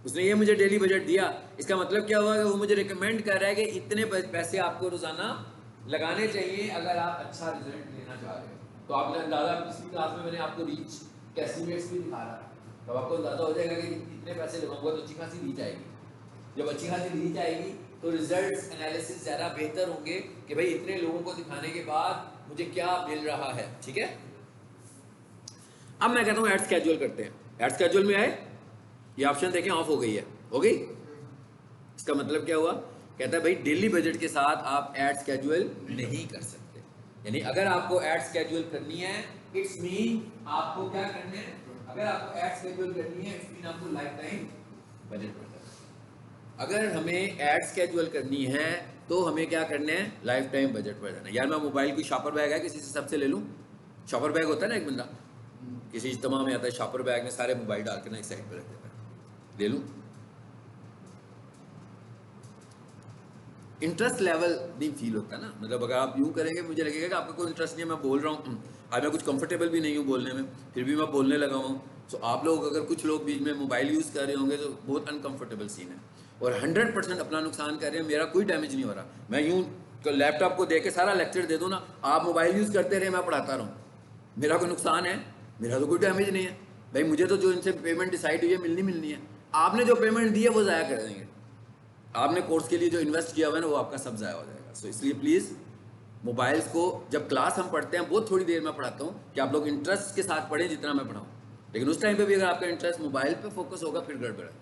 उसने ये मुझे डेली बजट दिया। इसका मतलब क्या हुआ कि वो मुझे रिकमेंड कर रहा है कि इतने पैसे आपको रोजाना लगाने चाहिए अगर आप अच्छा रिजल्ट लेना चाह रहे हो। तो आपने अंदाजा, पिछली क्लास में मैंने आपको रीच के एस्टिमेट्स भी दिखा रहा, तब आपको अंदाजा हो जाएगा कि इतने पैसे लगाऊंगा तो अच्छी खासी रीच आएगी। जब अच्छी खासी रीच आएगी तो रिजल्ट्स एनालिसिस ज़्यादा बेहतर होंगे कि भाई इतने लोगों को दिखाने के बाद मुझे क्या मिल रहा है, ठीक है। अब मैं कहता हूँ एड स्केड्यूल करते हैं। एड स्केड्यूल में आए, ये ऑप्शन देखें ऑफ हो गई है, हो गई। इसका मतलब क्या हुआ? कहता है भाई डेली बजट के साथ आप एड स्केड्यूल नहीं कर सकते। यानी अगर आपको एड स्केड्यूल करनी है, इट्स मीन आपको क्या करना है? अगर आपको एड स्केड्यूल करनी है, इट्स मीन आपको लाइफ टाइम बजट पर। अगर हमें एड स्केड्यूल करनी है तो हमें क्या करना है? लाइफ टाइम बजट पर जाना। यार मैं मोबाइल की शॉपर बैग है, किसी से सबसे ले लूँ। शॉपर बैग होता है ना, एक बंदा किसी इज्तिमा में आता है, शॉपर बैग में सारे मोबाइल डाल के ना एक साइड पर रख देता है, ले लूँ। इंटरेस्ट लेवल नहीं फील होता ना। मतलब अगर आप यूँ करेंगे मुझे लगेगा कि आपका कोई इंटरेस्ट नहीं है, मैं बोल रहा हूँ, आज मैं कुछ कंफर्टेबल भी नहीं हूँ बोलने में, फिर भी मैं बोलने लगा हूँ। तो आप लोग अगर कुछ लोग बीच में मोबाइल यूज़ कर रहे होंगे तो बहुत अनकंफर्टेबल सीन है और 100% अपना नुकसान कर रहे हैं। मेरा कोई डैमेज नहीं हो रहा। मैं यूँ लैपटॉप को दे के सारा लेक्चर दे दूँ ना, आप मोबाइल यूज़ करते रहे, मैं पढ़ाता रहूँ, मेरा कोई नुकसान है? मेरा तो कोई डैमेज नहीं है। भाई मुझे तो जो इनसे पेमेंट डिसाइड हुई है मिलनी है, आपने जो पेमेंट दी है वो ज़ाया कर देंगे, आपने कोर्स के लिए जो इन्वेस्ट किया हुआ है ना वो आपका सब ज़ाया हो जाएगा। सो इसलिए प्लीज़ मोबाइल्स को जब क्लास हम पढ़ते हैं वो थोड़ी देर में पढ़ाता हूँ कि आप लोग इंटरेस्ट के साथ पढ़ें जितना मैं पढ़ाऊँ, लेकिन उस टाइम पे भी अगर आपका इंटरेस्ट मोबाइल पे फोकस होगा फिर गड़बड़ है।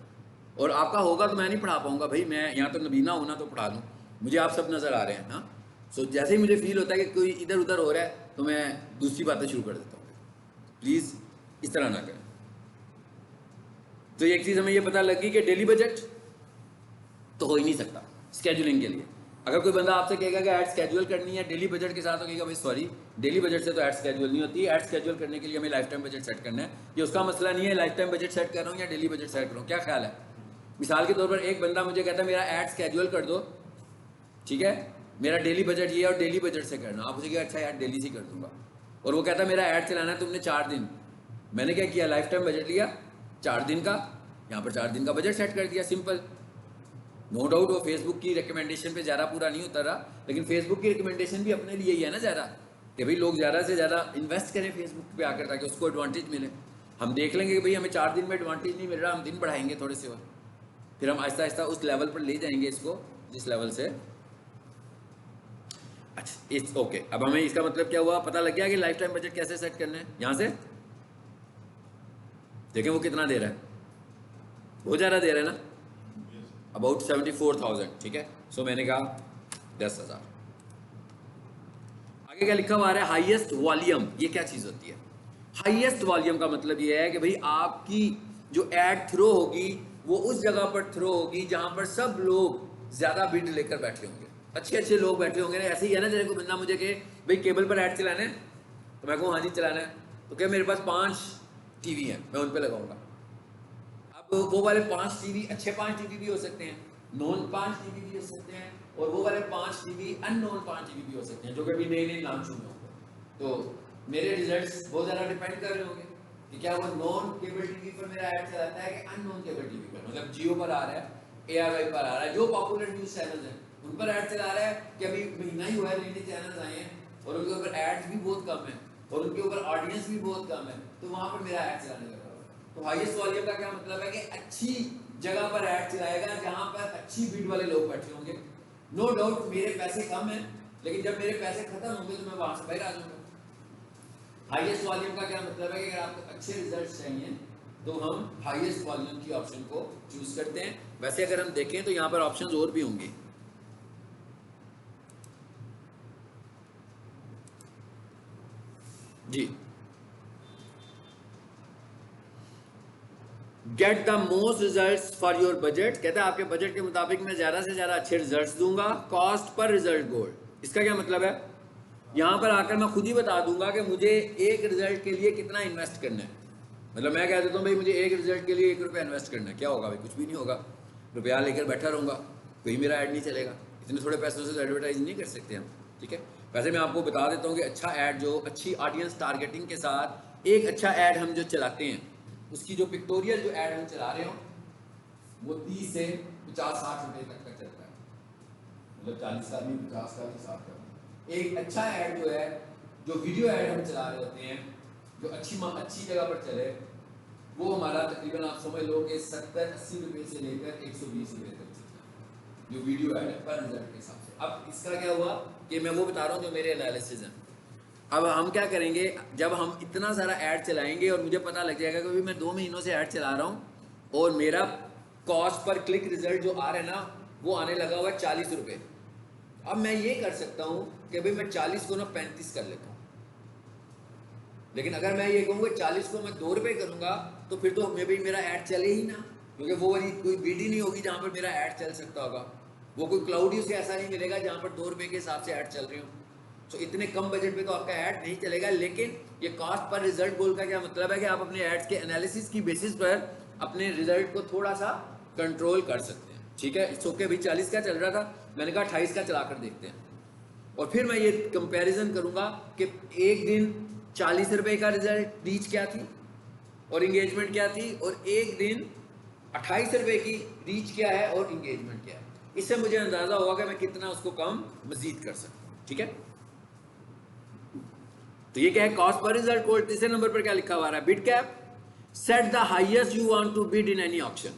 और आपका होगा तो मैं नहीं पढ़ा पाऊंगा भाई, मैं यहाँ तो नबीना हूँ ना तो पढ़ा दूँ, मुझे आप सब नज़र आ रहे हैं। हाँ, सो जैसे ही मुझे फील होता है कि कोई इधर उधर हो रहा है तो मैं दूसरी बातें शुरू कर देता हूँ। प्लीज़ इस तरह ना करें। तो एक चीज़ हमें ये पता लगी कि डेली बजट तो हो ही नहीं सकता स्केड्यूलिंग के लिए। अगर कोई बंदा आपसे कहेगा कि ऐड स्केड्यूल करनी है डेली बजट के साथ, तो कहेगा भाई सॉरी, डेली बजट से तो ऐड स्केड्यूल नहीं होती। ऐड स्केड्यूल करने के लिए हमें लाइफ टाइम बजट सेट करना है। ये उसका मसला नहीं है लाइफ टाइम बजट सेट कर रहा हूँ या डेली बजट सेट कर रहा हूँ, क्या ख्याल है। मिसाल के तौर पर एक बंदा मुझे कहता है मेरा ऐड स्केड्यूल कर दो, ठीक है, मेरा डेली बजट ये और डेली बजट से करना। आप मुझे कहा अच्छा यार डेली से कर दूंगा, और वो कहता है मेरा ऐड चलाना है तुमने 4 दिन। मैंने क्या किया, लाइफ टाइम बजट लिया 4 दिन का, यहाँ पर 4 दिन का बजट सेट कर दिया, सिंपल। नो डाउट वो फेसबुक की रिकमेंडेशन पे ज़्यादा पूरा नहीं उतर रहा, लेकिन फेसबुक की रिकमेंडेशन भी अपने लिए ही है ना ज़्यादा, कि भाई लोग ज़्यादा से ज़्यादा इन्वेस्ट करें फेसबुक पे आकर ताकि उसको एडवांटेज मिले। हम देख लेंगे कि भाई हमें 4 दिन में एडवांटेज नहीं मिल रहा, हम दिन बढ़ाएंगे थोड़े से और फिर हम आहिस्ता आहिस्ता उस लेवल पर ले जाएंगे इसको जिस लेवल से। अच्छा इस ओके, अब हमें इसका मतलब क्या हुआ, पता लग गया कि लाइफ टाइम बजट कैसे सेट करना है। यहाँ से देखें वो कितना दे रहा है, बहुत ज़्यादा दे रहा है ना, अबाउट 74,000, ठीक है। सो मैंने कहा 10,000। आगे क्या लिखा हुआ आ रहा है, हाईएस्ट वॉल्यूम। ये क्या चीज़ होती है हाईएस्ट वॉल्यूम का मतलब ये है कि भाई आपकी जो एड थ्रो होगी वो उस जगह पर थ्रो होगी जहां पर सब लोग ज्यादा बिड लेकर बैठे होंगे, अच्छे अच्छे लोग बैठे होंगे ना। ऐसे ही है ना, जैसे कोई बंदा मुझे कहे भाई केबल पर ऐड चलाना है, तो मैं कहूँ हाँ जी चलाना है, तो क्या मेरे पास 5 टीवी हैं, मैं उन पर लगाऊंगा। अब वो वाले 5 टीवी अच्छे 5 टीवी भी हो सकते हैं, नॉन 5 टीवी भी हो सकते हैं, और वो वाले 5 टीवी अननोन 5 टीवी भी हो सकते हैं जो कभी नए नए नाम सुने होंगे। तो मेरे रिजल्ट्स बहुत ज़्यादा डिपेंड कर रहे होंगे कि क्या वो नॉन केबल टीवी पर मेरा ऐड चलाता है कि अननोन केबल टीवी पर, मतलब जियो पर आ रहा है, ARY पर आ रहा है, जो पॉपुलर न्यूज़ चैनल हैं उन पर ऐड चला रहा है कि अभी महीना ही हुआ है नए नए चैनल्स आए हैं और उनके ऊपर एड्स भी बहुत कम है और उनके ऊपर ऑडियंस भी बहुत कम है, तो वहाँ पर मेरा ऐड चलाने लगा हुआ है। तो हाईएस्ट वॉल्यूम का क्या मतलब है कि अच्छी जगह पर ऐड चलाएगा जहाँ पर अच्छी भीड़ वाले लोग बैठे होंगे। नो डाउट मेरे पैसे कम हैं, लेकिन जब मेरे पैसे खत्म होंगे तो मैं वहाँ से बाहर आ जाऊँगा। हाईएस्ट वॉल्यूम का क्या मतलब है कि अगर आपको अच्छे रिजल्ट्स चाहिए तो हम हाईएस्ट वॉल्यूम की ऑप्शन को चूज करते हैं। वैसे अगर हम देखें तो यहाँ पर ऑप्शंस और भी होंगे। जी, get the most results for your budget, कहता है आपके बजट के मुताबिक मैं ज्यादा से ज्यादा अच्छे रिजल्ट्स दूंगा। कॉस्ट पर रिजल्ट गोल, इसका क्या मतलब है, यहाँ पर आकर मैं खुद ही बता दूंगा कि मुझे एक रिजल्ट के लिए कितना इन्वेस्ट करना है। मतलब मैं कह देता हूँ भाई मुझे एक रिजल्ट के लिए 1 रुपया इन्वेस्ट करना है, क्या होगा भाई, कुछ भी नहीं होगा, रुपया लेकर बैठा रहूँगा, कोई मेरा ऐड नहीं चलेगा। इतने थोड़े पैसों से तो एडवर्टाइज नहीं कर सकते हम, ठीक है। वैसे मैं आपको बता देता हूँ कि अच्छा ऐड जो अच्छी ऑडियंस टारगेटिंग के साथ एक अच्छा ऐड हम जो चलाते हैं उसकी जो पिक्टोरियल जो ऐड हम चला रहे हो वो 30 से 50-60 रुपये तक का चलता है, मतलब 40 का भी 50 का भी 60 का। एक अच्छा ऐड जो है, जो वीडियो ऐड हम चला रहे होते हैं जो अच्छी जगह पर चले, वो हमारा तकरीबन आप समझ लो कि 70-80 रुपये से लेकर 120 रुपये तक चलता है जो वीडियो ऐड है पर रिजल्ट के हिसाब से। अब इसका क्या हुआ कि मैं वो बता रहा हूँ जो मेरे एनालिसिस हैं। अब हम क्या करेंगे, जब हम इतना सारा ऐड चलाएंगे और मुझे पता लग जाएगा कि मैं 2 महीनों से ऐड चला रहा हूँ और मेरा कॉस्ट पर क्लिक रिजल्ट जो आ रहा है ना वो आने लगा हुआ है 40 रुपये। अब मैं ये कर सकता हूँ कि भाई मैं 40 को ना 35 कर लेता हूँ, लेकिन अगर मैं ये कहूँगा 40 को मैं 2 रुपये करूँगा तो फिर तो मे भी मेरा ऐड चले ही ना, क्योंकि वो वाली कोई बीड ही नहीं होगी जहाँ पर मेरा ऐड चल सकता होगा। वो कोई क्लाउड ही उसे ऐसा नहीं मिलेगा जहाँ पर 2 रुपये के हिसाब से ऐड चल रही हो। तो इतने कम बजट पे तो आपका ऐड नहीं चलेगा। लेकिन ये कॉस्ट पर रिजल्ट गोल का क्या मतलब है कि आप अपने एड्स के एनालिसिस की बेसिस पर अपने रिजल्ट को थोड़ा सा कंट्रोल कर सकते हैं, ठीक है। इट्स ओके भाई 40 का चल रहा था, मैंने कहा 28 का चला कर देखते हैं, और फिर मैं ये कंपैरिजन करूंगा कि एक दिन 40 रुपये का रिजल्ट रीच क्या थी और इंगेजमेंट क्या थी, और एक दिन 28 रुपये की रीच क्या है और इंगेजमेंट क्या है। इससे मुझे अंदाजा होगा कि मैं कितना उसको कम मजीद कर सकता हूँ, ठीक है। तो ये क्या है, कॉस्ट पर रिजल्ट गोल। तीसरे नंबर पर क्या लिखा हुआ है, bid cap. Set the highest you want to bid in any auction.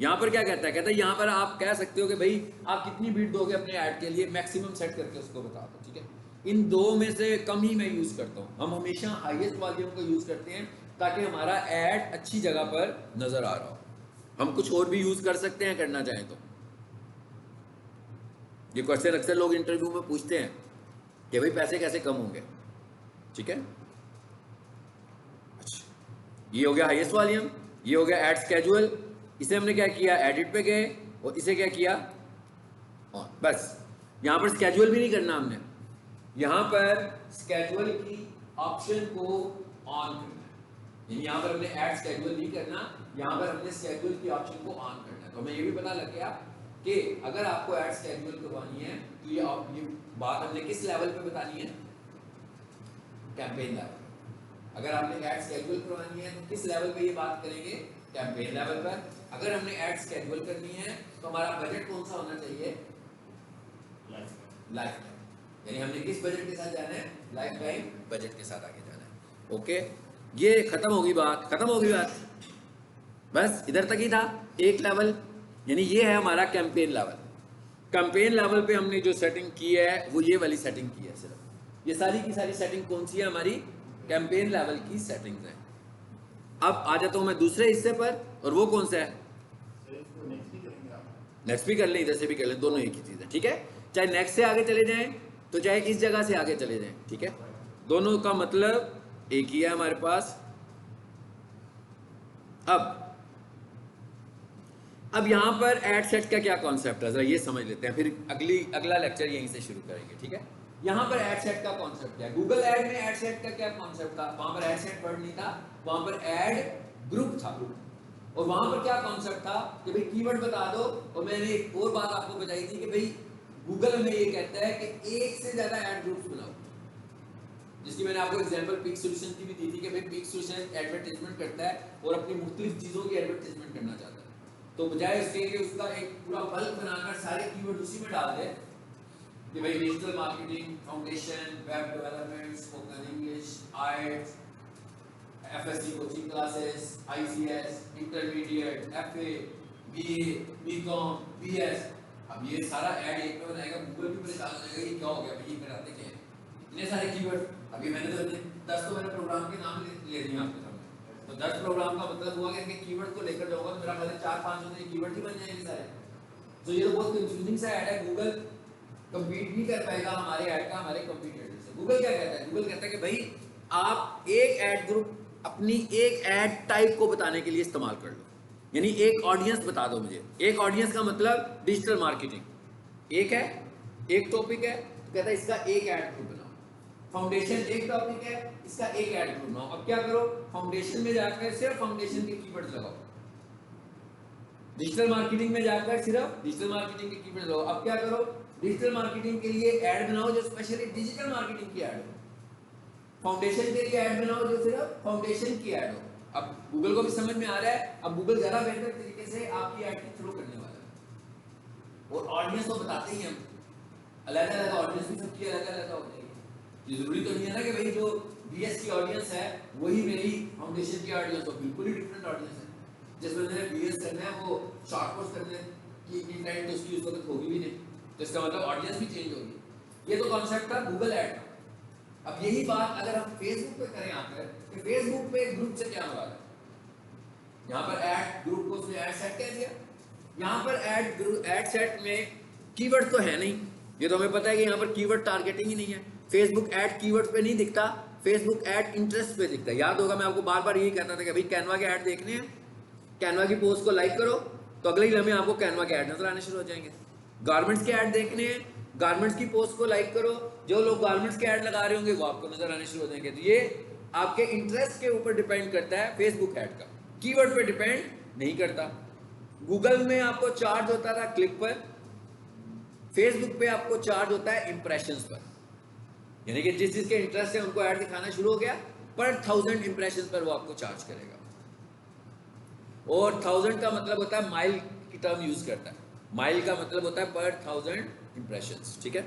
यहाँ पर क्या कहता है, कहता है यहाँ पर आप कह सकते हो कि भाई आप कितनी बिड दोगे अपने ऐड के लिए, मैक्सिमम सेट करके उसको बता दो, ठीक है। इन दो में से कम ही मैं यूज करता हूँ, हम हमेशा हाईएस्ट वॉल्यूम को यूज करते हैं ताकि हमारा ऐड अच्छी जगह पर नजर आ रहा हो। हम कुछ और भी यूज कर सकते हैं करना चाहें तो। ये क्वेश्चन अक्सर लोग इंटरव्यू में पूछते हैं कि भाई पैसे कैसे कम होंगे, ठीक है। अच्छा, ये हो गया हाईएस्ट वॉल्यूम, ये हो गया ऐड स्केड्यूल। इसे हमने क्या किया, एडिट पे गए और इसे क्या किया, ऑन। बस यहां पर स्केड्यूल भी नहीं करना हमने, यहां पर स्केड्यूल की ऑप्शन को ऑन करना है, यानी यहां पर हमने ऐड स्केड्यूल नहीं करना, यहां पर हमने स्केड्यूल की ऑप्शन को ऑन करना है। तो हमें ये भी पता लग गया कि अगर आपको ऐड स्केड्यूल करवानी है तो ये बात हमने किस लेवल पे बतानी है, कैंपेन लेवल। अगर आपने ऐड स्केड्यूल करवानी है तो किस लेवल पे ये बात करेंगे, कैंपेन लेवल पर। अगर हमने ऐड स्केड्यूल करनी है तो हमारा बजट कौन सा होना चाहिए, लाइफ टाइम, यानी हमने किस बजट के साथ जाना है, लाइफ टाइम बजट के साथ आगे जाना है। ओके, ये खत्म होगी बात, खत्म होगी बात, बस इधर तक ही था एक लेवल, यानी ये है हमारा कैंपेन लेवल। कैंपेन लेवल पे हमने जो सेटिंग की है वो ये वाली सेटिंग की है, सिर्फ ये सारी की सारी सेटिंग कौन सी है, हमारी कैंपेन लेवल की सेटिंग्स है। अब आ जाता हूं मैं दूसरे हिस्से पर, और वो कौन सा है, नेक्स्ट भी कर लें, इधर से भी कर लें, दोनों एक ही चीज है, ठीक है। चाहे नेक्स्ट से आगे चले जाएं तो चाहे इस जगह से आगे चले जाएं, ठीक है, दोनों का मतलब एक ही है हमारे पास। अब यहां पर एड सेट का क्या कॉन्सेप्ट है, जरा ये समझ लेते हैं, फिर अगला लेक्चर यहीं से शुरू करेंगे, ठीक है। यहां पर एड सेट का कॉन्सेप्ट क्या है, गूगल ऐड में एड सेट का क्या कॉन्सेप्ट था, वहां पर एड सेट वर्ड नहीं था, वहां पर ऐड ग्रुप था। और वहां पर क्या कॉन्सेप्ट था कि भाई कीवर्ड बता दो, और मैंने एक और बात आपको बताई थी कि भाई गूगल हमें ये कहता है कि एक से ज्यादा ऐड ग्रुप्स बनाओ, जिसकी मैंने आपको एग्जांपल पिक सॉल्यूशन की भी दी थी कि भाई पिक सॉल्यूशन एडवर्टाइजमेंट करता है और अपनी मुख्तलिफ चीजों की एडवर्टाइजमेंट करना चाहता है, तो बजाय इसके कि उसका एक पूरा बल्क बनाकर सारे कीवर्ड उसी में डाल दे कि भाई digital marketing, foundation, web development, spoken English, IELTS, FSC coaching classes, ICS, intermediate, FA, BA, BCom, BS, अब ये सारा ऐड एक में बनाएगा, गूगल भी परेशान हो जाएगा, ये क्या हो गया भाई, ये कराते क्या है, इतने सारे कीवर्ड। अभी मैंने तो 10 तो मैंने प्रोग्राम के नाम ले दिए आपके सामने, तो 10 प्रोग्राम का मतलब हुआ कि इनके कीवर्ड को लेकर जाऊंगा तो मेरा ख्याल 4-5 होते कीवर्ड ही बन जाएंगे सारे। तो ये तो बहुत कंफ्यूजिंग सा ऐड है, गूगल कम्पीट नहीं कर पाएगा हमारे ऐड का हमारे कंपटीटर से। गूगल क्या कहता है, गूगल कहता है कि भाई आप एक ऐड ग्रुप अपनी एक ऐड टाइप को बताने के लिए इस्तेमाल कर लो, यानी एक ऑडियंस बता दो मुझे। एक ऑडियंस का मतलब डिजिटल मार्केटिंग एक है, एक टॉपिक है, तो कहता है इसका एक ऐड ग्रुप बनाओ। फाउंडेशन एक टॉपिक है, इसका एक ऐड ग्रुप बनाओ। अब क्या करो, फाउंडेशन में जाकर सिर्फ फाउंडेशन के कीवर्ड्स लगाओ, डिजिटल मार्केटिंग में जाकर सिर्फ डिजिटल मार्केटिंग के कीवर्ड्स लगाओ। अब क्या करो, डिजिटल मार्केटिंग के लिए ऐड बनाओ जो स्पेशली डिजिटल मार्केटिंग की ऐड हो, फाउंडेशन के लिए ऐड बनाओ जो सिर्फ फाउंडेशन की ऐड हो। अब गूगल को भी समझ में आ रहा है, अब गूगल ज्यादा बेहतर तरीके से आपकी ऐड की थ्रो करने वाला है। और ऑडियंस तो बताते ही हम, अलग अलग ऑडियंस भी सबकी अलग अलग होती है, ये जरूरी तो नहीं है ना कि भाई जो बीएस की ऑडियंस है वही मेरी फाउंडेशन की ऑडियंस हो, बिल्कुल ही डिफरेंट ऑडियंस है। जिस बंदे ने बीएस करना है वो शॉर्ट कोर्स करने की इंटेंट उसकी उस वक्त होगी भी नहीं, तो इसका मतलब ऑडियंस भी चेंज होगी। ये तो कॉन्सेप्ट था गूगल ऐड का। अब यही बात अगर हम फेसबुक पे करें आकर कि फेसबुक पे ग्रुप से क्या मुराद है, यहाँ पर ऐड ग्रुप को उसने ऐड सेट कह दिया। यहाँ पर ऐड सेट में कीवर्ड तो है नहीं, ये तो हमें पता है कि यहाँ पर कीवर्ड टारगेटिंग ही नहीं है। फेसबुक ऐड कीवर्ड पे नहीं दिखता, फेसबुक ऐड इंटरेस्ट पे दिखता है। याद होगा मैं आपको बार बार यही कहता था कि भाई कैनवा के ऐड देखने हैं, कैनवा की पोस्ट को लाइक करो तो अगले ही लम्हे आपको कैनवा के ऐड नजर आने शुरू हो जाएंगे। गारमेंट्स के ऐड देखने हैं, गारमेंट्स की पोस्ट को लाइक करो, जो लोग गारमेंट्स के ऐड लगा रहे होंगे वो आपको नजर आने शुरू हो जाएंगे। तो ये आपके इंटरेस्ट के ऊपर डिपेंड करता है फेसबुक ऐड का, कीवर्ड पे डिपेंड नहीं करता। गूगल में आपको चार्ज होता था क्लिक पर, फेसबुक पे आपको चार्ज होता है इंप्रेशंस पर, यानी कि जिस जिसके इंटरेस्ट है उनको ऐड दिखाना शुरू हो गया, पर 1000 इंप्रेशंस पर वो आपको चार्ज करेगा। और 1000 का मतलब होता है माइल की टर्म यूज करता है, माइल का मतलब होता है पर 1000 इंप्रेशंस, ठीक है।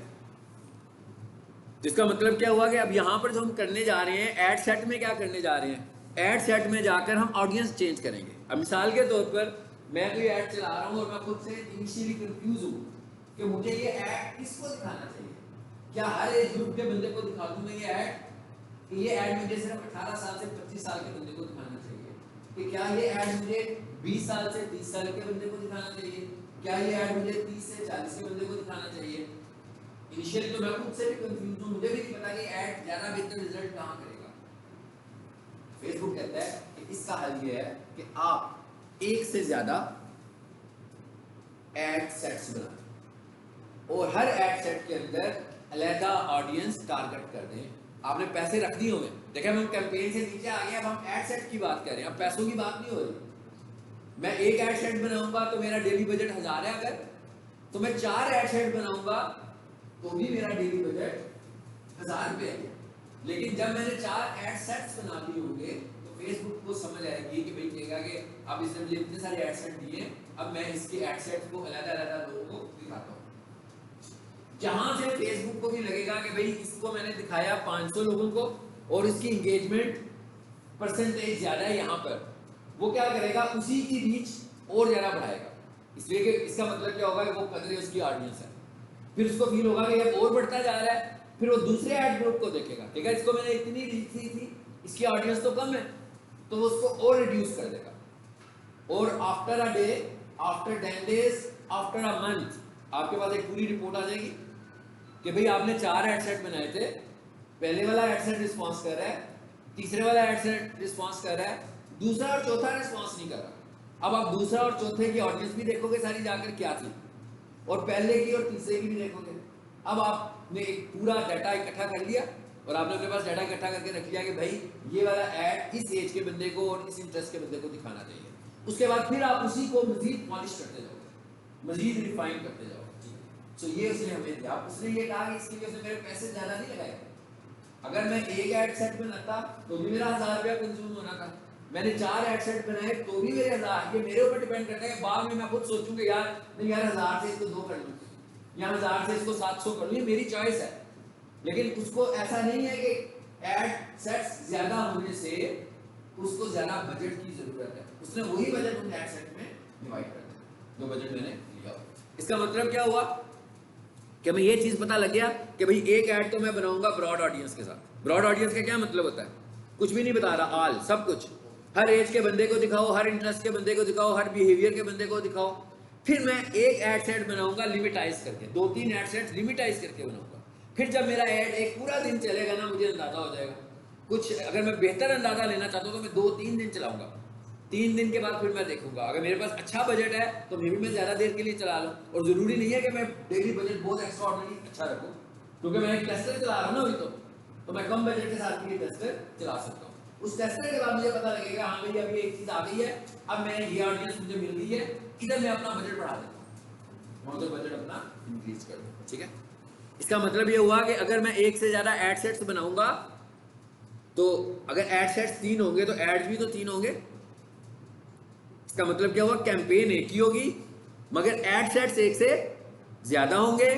जिसका मतलब क्या हुआ कि अब यहां पर जो हम करने जा रहे हैं ऐड सेट में क्या करने जा रहे हैं, ऐड सेट में जाकर हम ऑडियंस चेंज करेंगे। अब मिसाल के तौर पर मैं कोई ऐड चला रहा हूँ और मैं खुद से इनिशियली कंफ्यूज हूँ कि मुझे ये ऐड किसको दिखाना चाहिए। क्या हर एज ग्रुप के बंदे को दिखा दूं मैं ये ऐड, कि ये ऐड मुझे सिर्फ 18 साल से 25 साल के बंदे को दिखाना चाहिए, कि क्या ये ऐड मुझे 20 साल से 30 साल के बंदे को दिखाना चाहिए, क्या ये ऐड मुझे 30 से 40 के बंदे को दिखाना चाहिए। इनिशियली तो मैं खुद से भी कंफ्यूज हूँ, मुझे भी नहीं पता कि ऐड ज़्यादा बेहतर रिजल्ट कहाँ करेगा। फेसबुक कहता है कि इसका हल ये है कि आप एक से ज़्यादा ऐड सेट्स बनाएं और हर ऐड सेट के अंदर अलहदा ऑडियंस टारगेट कर दें। आपने पैसे रख दिए होंगे, देखिए हम कैंपेन से नीचे आ गए, अब हम ऐड सेट की बात कर रहे हैं, अब पैसों की बात नहीं हो रही। मैं एक ऐड सेट बनाऊंगा तो मेरा डेली बजट 1000 है, अगर तो मैं 4 ऐड सेट बनाऊंगा तो भी मेरा डेली बजट 1000 रुपये है। लेकिन जब मैंने 4 ऐड सेट्स बना दिए होंगे तो फेसबुक को समझ आएगी कि भाई कहेगा कि अब इसने मुझे इतने सारे ऐड सेट दिए, अब मैं इसके ऐड सेट्स को अलग-अलग लोगों को दिखाता हूँ। जहां से फेसबुक को भी लगेगा कि भाई इसको मैंने दिखाया 500 लोगों को और इसकी एंगेजमेंट परसेंटेज ज्यादा है यहाँ पर, वो क्या करेगा, उसी की रीच और ज्यादा बढ़ाएगा। इसलिए कि इसका मतलब क्या होगा कि वो कदर उसकी ऑडियंस है, फिर उसको फील होगा कि ये और बढ़ता जा रहा है, फिर वो दूसरे ऐड ग्रुप को देखेगा, ठीक है इसको मैंने इतनी रीच दी थी, इसकी ऑडियंस तो कम है, तो वो उसको और रिड्यूस कर देगा। और after a day, after 10 days, after a month आपके पास एक पूरी रिपोर्ट आ जाएगी कि भाई आपने 4 ऐड सेट बनाए थे, पहले वाला ऐड सेट रिस्पॉन्स कर रहा है, तीसरे वाला ऐड सेट रिस्पॉन्स कर रहा है, दूसरा और चौथा रिस्पॉन्स नहीं कर रहा। अब आप दूसरा और चौथे की ऑडियंस भी देखोगे सारी जाकर क्या थी, और पहले की और तीसरे की भी देखोगे। अब आपने एक पूरा डाटा इकट्ठा कर लिया और आपने अपने पास डाटा इकट्ठा करके रख लिया कि भाई ये वाला ऐड इस एज के बंदे को और इस इंटरेस्ट के बंदे को दिखाना चाहिए। उसके बाद फिर आप उसी को मजीद पॉलिश करते जाओगे, मजीद रिफाइन करते जाओगे। तो ये उसने हमें दिया, उसने ये कहा कि इसके लिए उसने मेरे पैसे ज़्यादा नहीं लगाए। अगर मैं एक ऐड सेट बनाता तो भी मेरा 1000 रुपया कंज्यूम होना था, मैंने 4 ऐड सेट बनाए तो भी मेरे 1000। ये मेरे ऊपर डिपेंड करता है, बाद में मैं खुद सोचूंगा यार नहीं यार 1000 से इसको 2 कर लूँ या 1000 से इसको 700 कर लूँ, ये मेरी चॉइस है। लेकिन उसको ऐसा नहीं है कि ऐड सेट्स ज़्यादा होने से उसको ज़्यादा बजट की ज़रूरत है, उसने वही बजट उन ऐड सेट में डिवाइड कर दिया जो बजट मैंने लिया। इसका मतलब क्या हुआ कि हमें ये चीज़ पता लग गया कि भाई एक ऐड तो मैं बनाऊंगा ब्रॉड ऑडियंस के साथ। ब्रॉड ऑडियंस का क्या मतलब होता है, कुछ भी नहीं बता रहा, ऑल सब कुछ, हर एज के बंदे को दिखाओ, हर इंटरेस्ट के बंदे को दिखाओ, हर बिहेवियर के बंदे को दिखाओ। फिर मैं एक ऐड सेट बनाऊंगा लिमिटाइज करके, 2-3 ऐड सेट लिमिटाइज करके बनाऊंगा। फिर जब मेरा ऐड एक पूरा दिन चलेगा ना, मुझे अंदाजा हो जाएगा। कुछ अगर मैं बेहतर अंदाजा लेना चाहता हूँ तो मैं 2-3 दिन चलाऊंगा, 3 दिन के बाद फिर मैं देखूंगा। अगर मेरे पास अच्छा बजट है तो मे भी मैं ज़्यादा देर के लिए चला लूँ, और ज़रूरी नहीं है कि मैं डेली बजट बहुत एक्स्ट्रा ऑर्डिनरी अच्छा रखूँ, क्योंकि मैं एक टेस्टर चला रहा हूँ ना अभी, तो मैं कम बजट के साथ भी टेस्टर चला सकता हूँ। उस टेस्टर के बाद मुझे पता लगेगा हाँ भाई अभी एक चीज़ आ गई है, अब मैं ये ऑडियंस मुझे मिल गई है, इधर मैं अपना बजट बढ़ा देता हूँ, मैं उधर बजट अपना इंक्रीज कर दूँ। ठीक है, इसका मतलब ये हुआ कि अगर मैं एक से ज़्यादा एड सेट्स बनाऊंगा तो अगर एड सेट्स 3 होंगे तो एड्स भी तो 3 होंगे। इसका मतलब क्या हुआ, कैंपेन एक ही होगी मगर एड सेट्स एक से ज्यादा होंगे,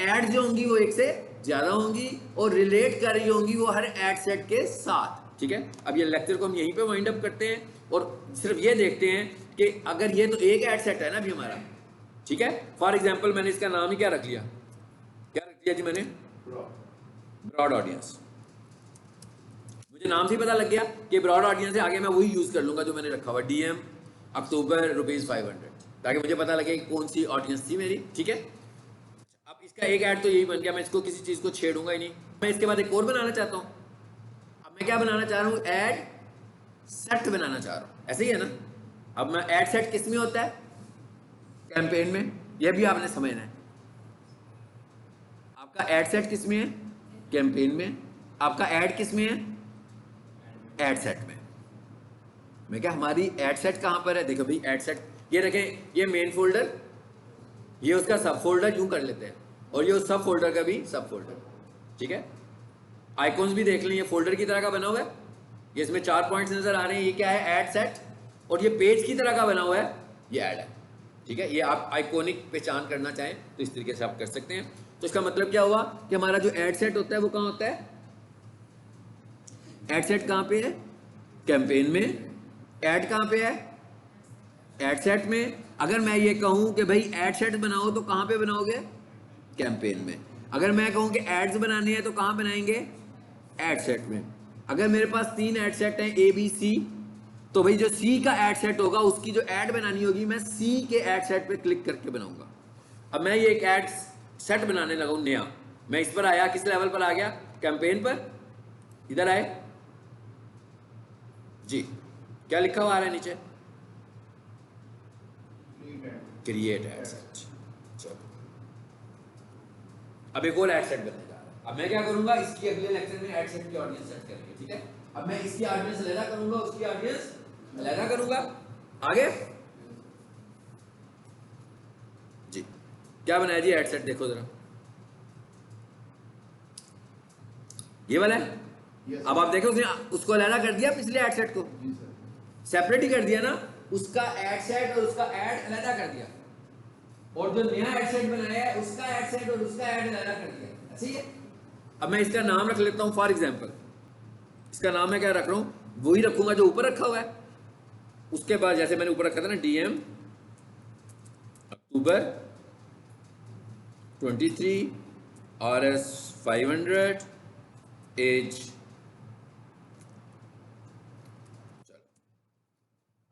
एड्स जो होंगी वो एक से ज्यादा होंगी और रिलेट कर रही होंगी वो हर एड सेट के साथ। ठीक है, अब ये लेक्चर को हम यहीं पे वाइंड अप करते हैं और सिर्फ ये देखते हैं कि अगर ये तो एक एड सेट है ना अभी हमारा, ठीक है, फॉर एग्जांपल मैंने इसका नाम ही क्या रख लिया, क्या रख दिया जी मैंने, ब्रॉड ऑडियंस। मुझे नाम से पता लग गया कि ब्रॉड ऑडियंस है, आगे मैं वही यूज कर लूंगा जो मैंने रखा हुआ DM अक्टूबर ₹500, ताकि मुझे पता लगे कौन सी ऑडियंस थी मेरी। ठीक है, अब इसका एक ऐड तो यही बन गया, मैं इसको किसी चीज को छेड़ूंगा ही नहीं। मैं इसके बाद एक और बनाना चाहता हूँ। अब मैं क्या बनाना चाह रहा हूँ, ऐड सेट बनाना चाह रहा हूँ, ऐसे ही है ना। अब मैं ऐड सेट किस में होता है, कैंपेन में, यह भी आपने समझना है। आपका ऐड सेट किस में है, कैंपेन में। आपका ऐड किस में है, ऐड सेट में। मैं क्या, हमारी ऐड सेट कहां पर है, देखो भाई ऐड सेट, ये रखें, ये मेन फोल्डर, ये उसका सब फोल्डर यूं कर लेते हैं, और ये उस सब फोल्डर का भी सब फोल्डर। ठीक है, आइकॉन्स भी देख लें, ये फोल्डर की तरह का बना हुआ है, ये इसमें 4 पॉइंट्स नजर आ रहे हैं, ये क्या है, ऐड सेट, और ये पेज की तरह का बना हुआ है, ये ऐड है। ठीक है, ये आप आइकॉनिक पहचान करना चाहें तो इस तरीके से आप कर सकते हैं। तो इसका मतलब क्या हुआ कि हमारा जो ऐड सेट होता है वो कहाँ होता है, ऐड सेट कहाँ पे है, कैंपेन में। ऐड कहाँ पे है? ऐड सेट में। अगर मैं ये कहूँ कि भाई ऐड सेट बनाओ तो कहाँ पे बनाओगे? कैंपेन में। अगर मैं कहूँ कि एड्स बनाने हैं तो कहाँ बनाएंगे? ऐड सेट में। अगर मेरे पास 3 ऐड सेट हैं ए बी सी, तो भाई जो सी का ऐड सेट होगा उसकी जो ऐड बनानी होगी मैं सी के ऐड सेट पे क्लिक करके बनाऊंगा। अब मैं ये एक ऐड सेट बनाने लगा हूं नया। मैं इस पर आया, किस लेवल पर आ गया? कैंपेन पर। इधर आए जी, क्या लिखा हुआ आ रहा है नीचे? Create add set. चलो अब एक और ऐड सेट बनने जा रहा है। अब मैं क्या करूंगा, इसकी अगले लेक्चर में ऐड सेट की ऑडियंस सेट करेंगे, ठीक है? अब मैं इसकी ऑडियंस अलग करूंगा, उसकी ऑडियंस अलग करूंगा। आगे जी क्या बनाया जी ऐड सेट? देखो जरा, ये वाला है। अब आप देखो उसने उसको अलग कर दिया, पिछले ऐड सेट को सेपरेट ही कर दिया ना, उसका ऐड सेट और उसका ऐड अलग कर दिया, और जो नया ऐड सेट बनाया है उसका ऐड सेट और उसका ऐड अलग कर दिया। सही है। अब मैं इसका नाम रख लेता हूं, फॉर एग्जांपल इसका नाम मैं क्या रख रहा हूं? वही रखूंगा जो ऊपर रखा हुआ है। उसके बाद जैसे मैंने ऊपर रखा था ना, डीएम अक्टूबर 23, RS 500, एज।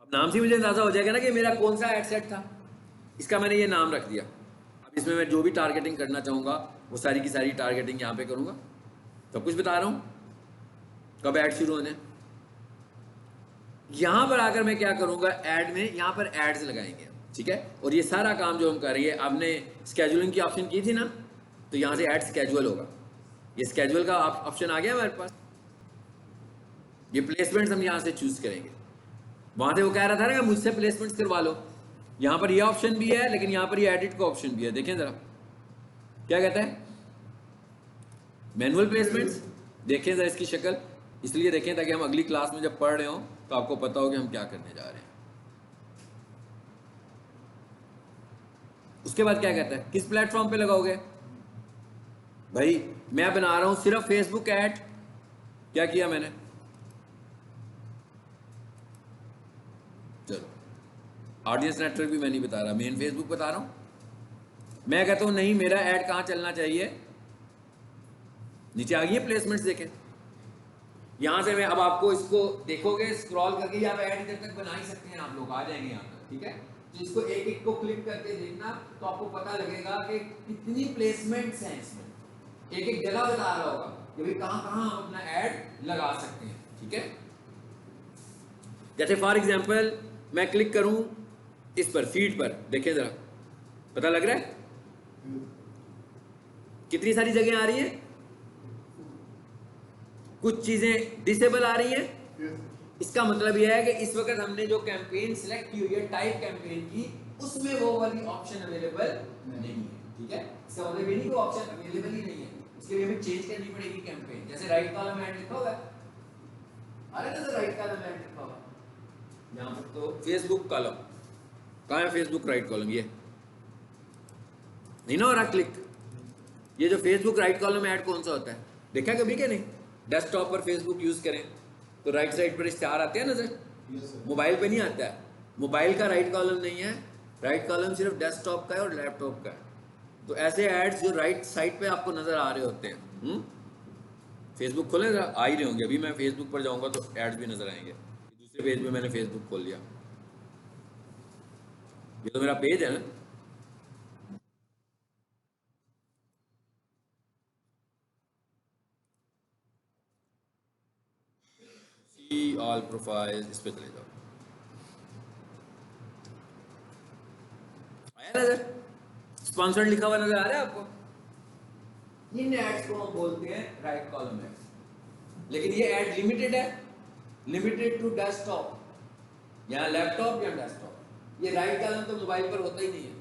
अब नाम से मुझे अंदाजा हो जाएगा ना कि मेरा कौन सा ऐड सेट था। इसका मैंने ये नाम रख दिया। अब इसमें मैं जो भी टारगेटिंग करना चाहूंगा वो सारी की सारी टारगेटिंग यहाँ पे करूंगा। सब कुछ बता रहा हूँ, कब ऐड शुरू होने। यहां पर आकर मैं क्या करूंगा, ऐड में यहां पर एड्स लगाएंगे, ठीक है? और ये सारा काम जो हम कर रही है, आपने स्केजुलिंग की ऑप्शन की थी ना, तो यहां से ऐड स्केजुअल होगा। ये स्केजुअल का ऑप्शन आ गया हमारे पास। ये प्लेसमेंट्स हम यहां से चूज करेंगे। वहां से वो कह रहा था ना कि मुझसे प्लेसमेंट्स करवा लो, यहां पर ये ऑप्शन भी है, लेकिन यहां पर ये एडिट का ऑप्शन भी है। देखें जरा क्या कहता है, मैनुअल प्लेसमेंट्स। देखें जरा इसकी शक्ल, इसलिए देखें ताकि हम अगली क्लास में जब पढ़ रहे हो तो आपको पता हो कि हम क्या करने जा रहे हैं। उसके बाद क्या कहता है, किस प्लेटफॉर्म पे लगाओगे? भाई मैं बना रहा हूं सिर्फ फेसबुक ऐड। क्या किया मैंने? चलो ऑडियंस नेटवर्क भी मैं नहीं बता रहा, मेन फेसबुक बता रहा हूं। मैं कहता हूं नहीं, मेरा ऐड कहां चलना चाहिए? नीचे आ गई है प्लेसमेंट्स, देखें। यहां से मैं अब आपको इसको देखोगे स्क्रॉल करके, आप ऐड इधर तक बना ही सकते हैं, आप लोग आ जाएंगे यहां तक, ठीक है? तो इसको एक एक को क्लिक करके देखना तो आपको पता लगेगा कि कितनी प्लेसमेंट्स हैं इसमें। एक एक जगह बता रहा होगा कि भाई कहां कहां हम अपना ऐड लगा सकते हैं, ठीक है? जैसे फॉर एग्जांपल मैं क्लिक करूं इस पर, फीड पर, देखिए जरा पता लग रहा है कितनी सारी जगह आ रही है। कुछ चीजें डिसेबल आ रही हैं। इसका मतलब यह है कि इस वक्त हमने जो कैंपेन सिलेक्ट की हुई है टाइप कैंपेन की, उसमें वो वाली ऑप्शन अवेलेबल नहीं है, ठीक है? इसका मतलब ये नहीं कि ऑप्शन अवेलेबल ही नहीं है, उसके लिए हमें चेंज करनी पड़ेगी कैंपेन। जैसे राइट कॉलम ऐड लिखा हुआ है, अरे तो राइट कॉलम ऐड लिखा हुआ है यहां पर, तो फेसबुक कॉलम कहां है? फेसबुक राइट कॉलम, ये नहीं ना हो रहा क्लिक। ये जो फेसबुक राइट कॉलम ऐड कौन सा होता है, देखा कभी क्या? नहीं। डेस्कटॉप पर फेसबुक यूज करें तो राइट साइड पर इश्तिहार आते हैं नजर, मोबाइल पे नहीं आता है। मोबाइल का राइट कॉलम नहीं है, राइट कॉलम सिर्फ डेस्कटॉप का है और लैपटॉप का है। तो ऐसे एड्स जो राइट साइड पे आपको नजर आ रहे होते हैं, फेसबुक खोले आ ही रहे होंगे। अभी मैं फेसबुक पर जाऊंगा तो एड्स भी नजर आएंगे। दूसरे पेज में मैंने फेसबुक खोल लिया, ये तो मेरा पेज है ना। ऑल प्रोफाइल, इस पे चले जाओ, आया नजर? स्पॉन्सर्ड लिखा हुआ नजर आ रहा है आपको? इन एड्स को हम बोलते हैं राइट कॉलम एड्स, लेकिन ये ऐड लिमिटेड है, लिमिटेड टू डेस्कटॉप, या लैपटॉप या डेस्कटॉप। ये राइट कॉलम तो मोबाइल पर होता ही नहीं है,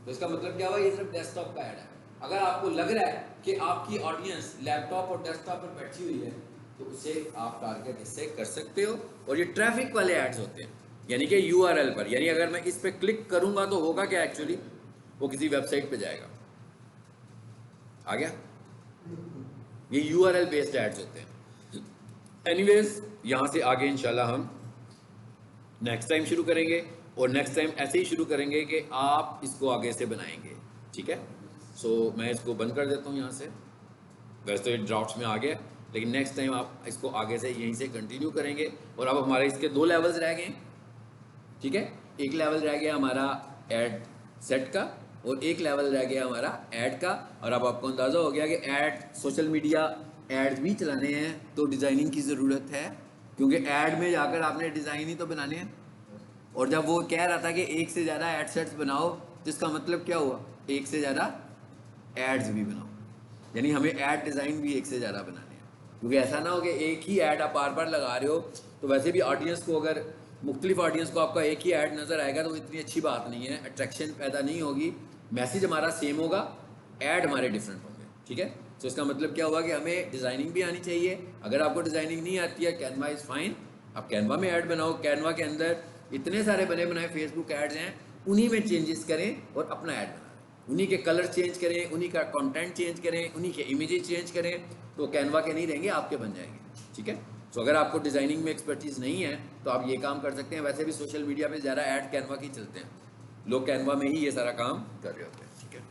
तो इसका मतलब क्या हुआ, ये सिर्फ डेस्कटॉप का ऐड है। अगर आपको लग रहा है कि आपकी ऑडियंस लैपटॉप और डेस्कटॉप पर बैठी हुई है तो उसे आप टारगेट इससे कर सकते हो। और ये ट्रैफिक वाले एड्स होते हैं, यानी कि URL पर, यानी अगर मैं इस पर क्लिक करूंगा तो होगा क्या, एक्चुअली वो किसी वेबसाइट पे जाएगा। आ गया? ये URL बेस्ड एड्स होते हैं। एनीवेज यहाँ से आगे इंशाल्लाह हम नेक्स्ट टाइम शुरू करेंगे, और नेक्स्ट टाइम ऐसे ही शुरू करेंगे कि आप इसको आगे से बनाएंगे, ठीक है। सो मैं इसको बंद कर देता हूँ यहाँ से। वैसे तो ये ड्राफ्ट्स में आ गया, लेकिन नेक्स्ट टाइम आप इसको आगे से यहीं से कंटिन्यू करेंगे। और अब हमारे इसके 2 लेवल्स रह गए, ठीक है। एक लेवल रह गया हमारा ऐड सेट का, और एक लेवल रह गया हमारा ऐड का। और अब आपको अंदाज़ा हो गया कि ऐड, सोशल मीडिया एड्स भी चलाने हैं तो डिज़ाइनिंग की ज़रूरत है, क्योंकि ऐड में जाकर आपने डिज़ाइन ही तो बनाने हैं। और जब वो कह रहा था कि एक से ज़्यादा ऐड सेट्स बनाओ, तो इसका मतलब क्या हुआ, एक से ज़्यादा एड्स भी बनाओ, यानी हमें ऐड डिज़ाइन भी एक से ज़्यादा बनाने हैं। क्योंकि ऐसा ना हो कि एक ही ऐड आप बार बार लगा रहे हो, तो वैसे भी ऑडियंस को, अगर मुख्तलिफ ऑडियंस को आपका एक ही ऐड नज़र आएगा तो इतनी अच्छी बात नहीं है, अट्रैक्शन पैदा नहीं होगी। मैसेज हमारा सेम होगा, ऐड हमारे डिफरेंट होंगे, ठीक है। तो इसका मतलब क्या हुआ कि हमें डिज़ाइनिंग भी आनी चाहिए। अगर आपको डिज़ाइनिंग नहीं आती है, कैनवा इज़ फाइन, आप कैनवा में ऐड बनाओ। कैनवा के अंदर इतने सारे बने बनाए फेसबुक ऐड्स हैं, उन्हीं में चेंजेस करें और अपना ऐड बनाएं, उन्हीं के कलर चेंज करें, उन्हीं का कंटेंट चेंज करें, उन्हीं के इमेजेस चेंज करें, तो कैनवा के नहीं रहेंगे, आपके बन जाएंगे, ठीक है। तो अगर आपको डिज़ाइनिंग में एक्सपर्टीज़ नहीं है तो आप ये काम कर सकते हैं। वैसे भी सोशल मीडिया पे ज़्यादा ऐड कैनवा की चलते हैं, लोग कैनवा में ही ये सारा काम कर रहे होते हैं, ठीक है।